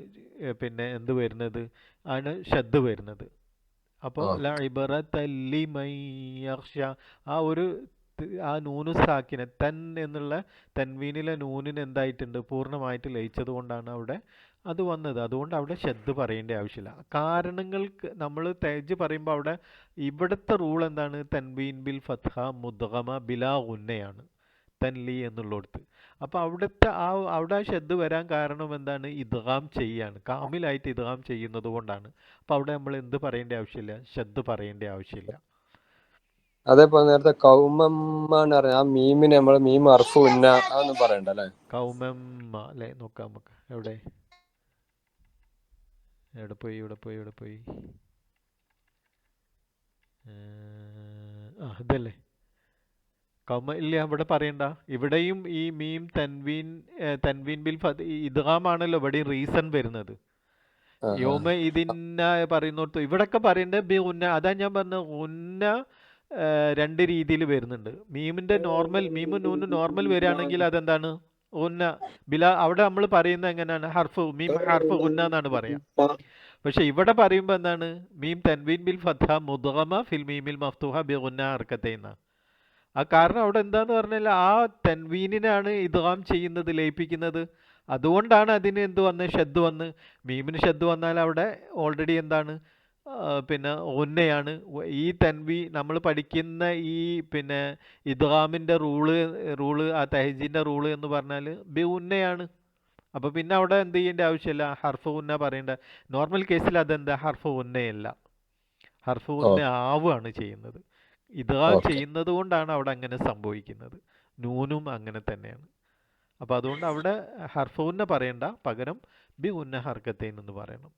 പിന്നെ എന്ത് വരുന്നത്? ആണ് ഷദ് വരുന്നത്. അപ്പോൾ ലഇബ്റതല്ലി മൻ യഖ്ശാ ആ നൂനു സാക്കിനെ തൻ എന്നുള്ള തൻവീനിലെ നൂനിന് എന്തായിട്ടുണ്ട്? പൂർണ്ണമായിട്ട് ലയിച്ചത് കൊണ്ടാണ് അവിടെ അത് വന്നത്. അതുകൊണ്ട് അവിടെ ഷദ് പറയേണ്ട ആവശ്യമില്ല. കാരണങ്ങൾക്ക് നമ്മൾ തേജ് പറയുമ്പോൾ അവിടെ ഇവിടുത്തെ റൂൾ എന്താണ്? തൻവീൻ ബിൽ ഫത്ഹ മുദ്ഗമ ബിലാ ഗുന്നയാണ് തൻലി എന്നുള്ളിടത്ത്. അപ്പോൾ അവിടെ ഷദ് വരാൻ കാരണം എന്താണ്? ഇദ്ഗാം ചെയ്യാണ്, കാമിലായിട്ട് ഇദ്ഗാം ചെയ്യുന്നത് കൊണ്ടാണ്. അപ്പോൾ അവിടെ നമ്മൾ എന്ത് പറയേണ്ട ആവശ്യമില്ല? ഷദ് പറയേണ്ട ആവശ്യമില്ല. അതേപോലെ നേരത്തെ കൗമമ്മാന്ന് പറഞ്ഞ ആ മീമിന് നമ്മൾ മീം അർഫു ഉന്ന അതൊന്നും പറയണ്ട അല്ലേ? കൗമമ്മ അല്ലേ? നോക്കാം നമുക്ക് എവിടെ എവിടെ പോയി ഇവിടെ പോയി ഇവിടെ പോയി ഇതല്ലേ ഇല്ല ഇവിടെ പറയണ്ട. ഇവിടെയും ഈ മീം തൻവീൻ ബിൽ ഇദ്ഗാമാണല്ലോ ഇവിടെയും റീസൺ വരുന്നത്. യോമ ഇതിന്ന പറയുന്നോടത്ത് ഇവിടൊക്കെ പറയണ്ടേ ബി ഉന്ന. അതാ ഞാൻ പറഞ്ഞ ഉന്ന രണ്ട് രീതിയിൽ വരുന്നുണ്ട്. മീമിന്റെ നോർമൽ മീമും നൂനും നോർമൽ വരികയാണെങ്കിൽ അതെന്താണ് ഉന്ന ബില. അവിടെ നമ്മൾ പറയുന്നത് എങ്ങനെയാണ് ഹർഫ് മീം ഹർഫ് ഉന്ന എന്നാണ് പറയാം. പക്ഷെ ഇവിടെ പറയുമ്പോൾ എന്താണ് മീം തൻവീൻ ബിൽ ഫത്ഹ മുദ്ഗമ ഫിൽ മീമിൽ മഫ്തൂഹ ബി ഉന്ന ഹർക്കത്തൈന. ആ കാരണം അവിടെ എന്താന്ന് പറഞ്ഞാൽ ആ തൻവീനിനാണ് ഇദ്ഗാം ചെയ്യുന്നത്, ലയിപ്പിക്കുന്നത്. അതുകൊണ്ടാണ് അതിന് എന്ത് വന്ന് ഷദ് വന്ന്. മീമിന് ഷദ് വന്നാൽ അവിടെ ഓൾറെഡി എന്താണ് പിന്നെ ഒന്നയാണ്. ഈ നമ്മൾ പഠിക്കുന്ന ഈ പിന്നെ ഇദ്ഗാമിൻ്റെ റൂള് ആ തഹജീൻ്റെ റൂള് എന്ന് പറഞ്ഞാൽ ബി ഉന്നയാണ്. അപ്പോൾ പിന്നെ അവിടെ എന്ത് ചെയ്യേണ്ട ആവശ്യമില്ല, ഹർഫ് ഉന്ന പറയേണ്ട. നോർമൽ കേസിൽ അതെന്താ ഹർഫ് ഉന്നയല്ല, ഹർഫ് ഉന്ന ആവുകയാണ് ചെയ്യുന്നത്. ഇദ്ഗാം ചെയ്യുന്നത് കൊണ്ടാണ് അവിടെ അങ്ങനെ സംഭവിക്കുന്നത്. നൂനും അങ്ങനെ തന്നെയാണ്. അപ്പോൾ അതുകൊണ്ട് അവിടെ ഹർഫ് ഉന്ന പറയണ്ട, പകരം ബി ഉന്ന ഹർക്കത്തൈൻ എന്ന് പറയണം.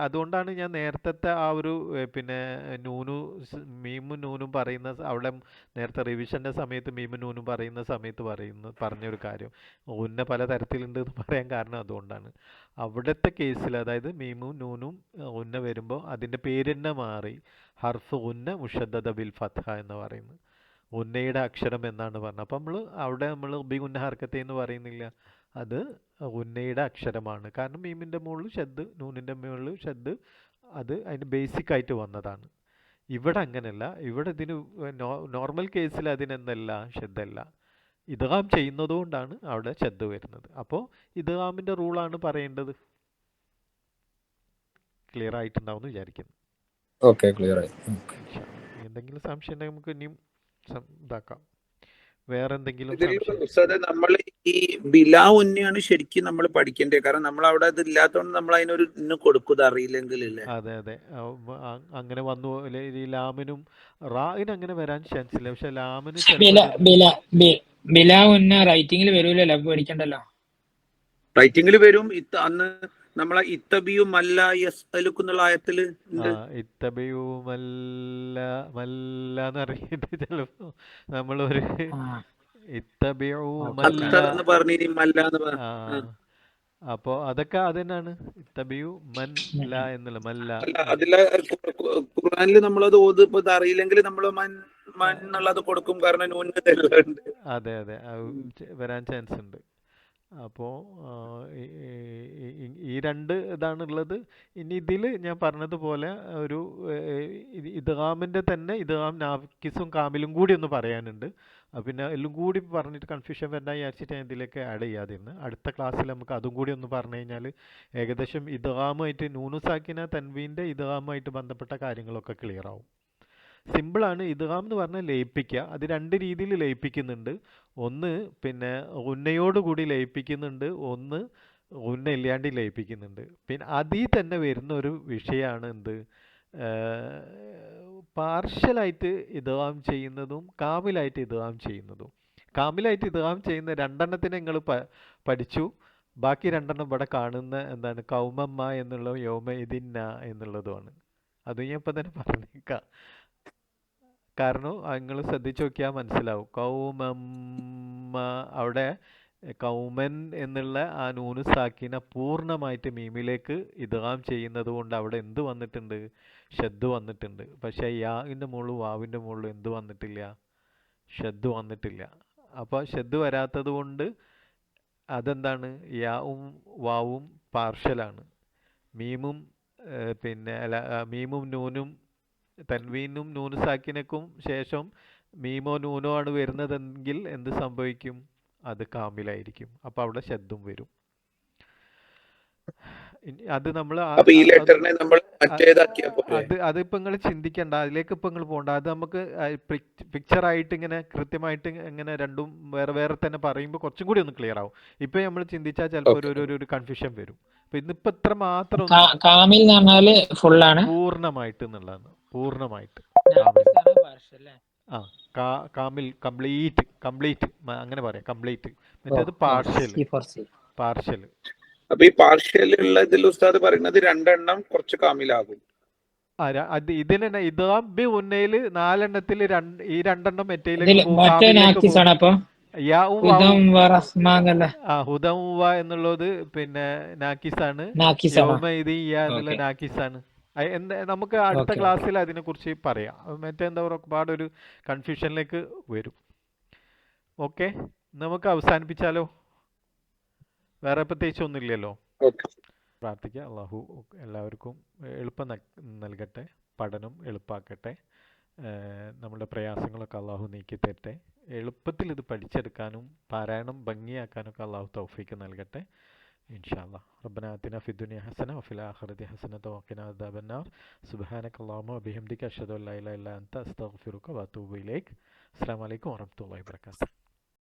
അതുകൊണ്ടാണ് ഞാൻ നേരത്തെ ആ ഒരു പിന്നെ മീമും നൂനും പറയുന്ന അവിടെ നേരത്തെ റിവിഷൻ്റെ സമയത്ത് മീമും നൂനും പറയുന്ന സമയത്ത് പറഞ്ഞൊരു കാര്യം ഉന്ന പല തരത്തിലുണ്ട് എന്ന് പറയാൻ കാരണം അതുകൊണ്ടാണ്. അവിടുത്തെ കേസിൽ അതായത് മീമും നൂനും ഉന്ന വരുമ്പോൾ അതിൻ്റെ പേര് തന്നെ മാറി ഹർഫ് ഉന്ന മുഷദ്ദദ ബിൽ ഫത്ഹ എന്ന് പറയുന്നത്. ഉന്നയുടെ അക്ഷരം എന്നാണ് പറഞ്ഞത്. അപ്പം അവിടെ നമ്മൾ ബി ഉന്ന ഹർക്കത്തെ എന്ന് പറയുന്നില്ല, അത് ഉന്നയുടെ അക്ഷരമാണ്. കാരണം മീമിൻ്റെ മുകളിൽ ഷദ് നൂനിൻ്റെ മുകളിൽ ഷദ്, അത് അതിന് ബേസിക് ആയിട്ട് വന്നതാണ്. ഇവിടെ അങ്ങനെയല്ല. ഇവിടെ ഇതിന് നോർമൽ കേസിൽ അതിനെന്തല്ല ഷദ്ദല്ല. ഇദ്ഗാം ചെയ്യുന്നതുകൊണ്ടാണ് അവിടെ ഷദ് വരുന്നത്. അപ്പോൾ ഇദ്ഗാമിൻ്റെ റൂളാണ് പറയേണ്ടത്. ക്ലിയർ ആയിട്ടുണ്ടാവും എന്ന് വിചാരിക്കുന്നു. എന്തെങ്കിലും സംശയം ഉണ്ടെങ്കിൽ നമുക്ക് ഇനിയും ഇതാക്കാം. വേറെ എന്തെങ്കിലും നമ്മൾ ഈ ബിലാ ഉന്നയാണ് ശരിക്കും നമ്മൾ പഠിക്കേണ്ടത്. കാരണം നമ്മൾ അവിടെ അത് ഇല്ലാത്തതുകൊണ്ട് നമ്മൾ അതിനൊരു ഇന്ന് കൊടുക്കുക അറിയില്ലെങ്കിൽ. അതെ അതെ, അങ്ങനെ വന്നു. ഈ ലാമിനും റായിന് അങ്ങനെ വരാൻ ചാൻസ് ഇല്ല. പക്ഷെ ലാമിന് ബിലാ ഉന്ന റൈറ്റിംഗിൽ വരൂലല്ലോ, പേടിക്കണ്ടല്ലോ. റൈറ്റിംഗിൽ വരും. അന്ന് നമ്മളെ ഇത്തബിയു മല്ല യസ്അലുക്കുന്നുള്ള ആയത്തില് ഇത്തബിയു മല്ല എന്ന് അറിയിട്ട് ചിലപ്പോ നമ്മളൊരു ഇത്തബിയു അപ്പൊ അതൊക്കെ അതന്നെയാണ് ഇത്തബിയു മൻ ല എന്നുള്ള മല്ല. അതിലെ ഖുർആനിൽ നമ്മളത് ഓത് അറിയില്ലെങ്കിൽ നമ്മൾ മൻ എന്നുള്ളത് കൊടുക്കും. കാരണം അതെ അതെ വരാൻ ചാൻസ് ഉണ്ട്. അപ്പോൾ ഈ രണ്ട് ഇതാണുള്ളത്. ഇനി ഇതിൽ ഞാൻ പറഞ്ഞതുപോലെ ഒരു ഇദ്ഗാമിൻ്റെ തന്നെ ഇദ്ഗാം നാക്കിസും കാമിലും കൂടി ഒന്ന് പറയാനുണ്ട്. പിന്നെ എല്ലാം കൂടി പറഞ്ഞിട്ട് കൺഫ്യൂഷൻ വരണ്ട വിചാരിച്ചിട്ട് ഞാൻ ഇതിലേക്ക് ആഡ് ചെയ്യാതിരുന്നു. അടുത്ത ക്ലാസ്സിൽ നമുക്ക് അതും കൂടി ഒന്ന് പറഞ്ഞു കഴിഞ്ഞാൽ ഏകദേശം ഇദ്ഗാമായിട്ട് നൂനു സാക്കിന തൻവീൻ്റെ ഇദ്ഗാമായിട്ട് ബന്ധപ്പെട്ട കാര്യങ്ങളൊക്കെ ക്ലിയർ ആവും. സിമ്പിളാണ്. ഇദ്ഗാം എന്ന് പറഞ്ഞാൽ ലയിപ്പിക്കുക. അത് രണ്ട് രീതിയിൽ ലയിപ്പിക്കുന്നുണ്ട്. ഒന്ന് പിന്നെ ഉന്നയോടുകൂടി ലയിപ്പിക്കുന്നുണ്ട്, ഒന്ന് ഉന്ന ഇല്ലാണ്ട് ലയിപ്പിക്കുന്നുണ്ട്. പിന്നെ അതിൽ തന്നെ വരുന്ന ഒരു വിഷയമാണ് എന്ത് പാർഷ്യലായിട്ട് ഇദ്ഗാം ചെയ്യുന്നതും കാമിലായിട്ട് ഇദ്ഗാം ചെയ്യുന്നതും. കാമിലായിട്ട് ഇദ്ഗാം ചെയ്യുന്ന രണ്ടെണ്ണത്തിന് നിങ്ങൾ പഠിച്ചു. ബാക്കി രണ്ടെണ്ണം ഇവിടെ കാണുന്ന എന്താണ് കൗമമ്മ എന്നുള്ളതും യൗമ ഇതിന്ന എന്നുള്ളതുമാണ്. അത് ഞാൻ ഇപ്പം തന്നെ പറഞ്ഞേക്കാം. കാരണം നിങ്ങൾ ശ്രദ്ധിച്ചു നോക്കിയാൽ മനസ്സിലാവും. കൗമമ്മ അവിടെ കൗമൻ എന്നുള്ള ആ നൂനു സാക്കിന പൂർണ്ണമായിട്ട് മീമിലേക്ക് ഇദ്ഗാം ചെയ്യുന്നത് കൊണ്ട് അവിടെ എന്ത് വന്നിട്ടുണ്ട്, ഷദ് വന്നിട്ടുണ്ട്. പക്ഷേ യാവിൻ്റെ മുകളിലും വാവിൻ്റെ മുകളിലും എന്ത് വന്നിട്ടില്ല, ഷദ് വന്നിട്ടില്ല. അപ്പോൾ ഷദ് വരാത്തത് കൊണ്ട് അതെന്താണ് യാവും വാവും പാർഷ്യലാണ്. മീമും പിന്നെ മീമും നൂനും തൻവീനും നൂനു സാക്കിനക്കും ശേഷം മീമോ നൂനോ ആണ് വരുന്നതെങ്കിൽ എന്ത് സംഭവിക്കും, അത് കാമിലായിരിക്കും. അപ്പോൾ അവിടെ ഷദ്ദും വരും. അത് നമ്മൾ അതിപ്പോൾ നിങ്ങൾ ചിന്തിക്കേണ്ട, അതിലേക്ക് ഇപ്പോൾ നിങ്ങൾ പോകണ്ട. അത് നമുക്ക് പിക്ചറായിട്ട് ഇങ്ങനെ കൃത്യമായിട്ട് ഇങ്ങനെ രണ്ടും വേറെ വേറെ തന്നെ പറയുമ്പോൾ കുറച്ചും കൂടി ഒന്ന് ക്ലിയർ ആവും. ഇപ്പം നമ്മൾ ചിന്തിച്ചാൽ ചിലപ്പോൾ ഒരു കൺഫ്യൂഷൻ വരും. അപ്പം ഇന്നിപ്പോൾ ഇത്ര മാത്രം പൂർണ്ണമായിട്ട് എന്നുള്ളതാണ്. പൂർണ്ണമായിട്ട് കാമിൽ കംപ്ലീറ്റ് അങ്ങനെ പറയാം. കംപ്ലീറ്റ് മറ്റേത് പാർഷ്യൽ. അപ്പൊ ഈ പാർഷ്യലുള്ള ഇതിൽ ഉസ്താദ് പറയുന്നത് രണ്ടെണ്ണം കുറച്ച് കാമിലാകും. അത് ഇതിന് ഇതാ ബി ഉന്നയില് 4 ഈ 2 ഇതിൽ മറ്റേയിലേക്ക് പോകും, മറ്റേ കാമിലേക്ക് നാക്കിസ് ആണ്. പോകും. അപ്പൊ യാവും ഹുദം വാവും വറഹ്മാന്നല്ല ഹുദം വ എന്നുള്ളത് പിന്നെ നാക്കിസാണ്. നാക്കിസാണ്. യൗമ ഇത് യ എന്നുള്ള ഓക്കെ നാക്കിസാണ്. നമുക്ക് അടുത്ത ഓക്കെ ക്ലാസ്സിൽ അതിനെ കുറിച്ച് പറയാം. മറ്റെന്താ ഒരുപാടൊരു കൺഫ്യൂഷനിലേക്ക് വരും. ഓക്കെ, നമുക്ക് അവസാനിപ്പിച്ചാലോ? വേറെ പ്രത്യേകിച്ച് ഒന്നുമില്ലല്ലോ. ഓക്കെ. പ്രാർത്ഥിക്കുക, അള്ളാഹു എല്ലാവർക്കും എളുപ്പം നൽകട്ടെ, പഠനം എളുപ്പാക്കട്ടെ, നമ്മുടെ പ്രയാസങ്ങളൊക്കെ അള്ളാഹു നീക്കി തരട്ടെ, എളുപ്പത്തിൽ ഇത് പഠിച്ചെടുക്കാനും പാരായണം ഭംഗിയാക്കാനൊക്കെ അള്ളാഹു തൗഫീക്ക് നൽകട്ടെ. ഇൻഷാ അല്ലാഹ്. റബ്ബനാ ആതിനാ ഫിദ്ദുനിയ ഹസന വഫിൽ ആഖിറതി ഹസനത വഖിനാ അദാബന്നാർ. സുബ്ഹാനകല്ലാഹുമ്മ വബിഹംദിക അഷ്ഹദു അൻ ലാ ഇലാഹ ഇല്ല അൻത അസ്തഗ്ഫിറുക വഅതൂബു ഇലൈക്. അസ്സലാമു അലൈക്കും വറഹ്മത്തുള്ളാഹി വബറകാതുഹു.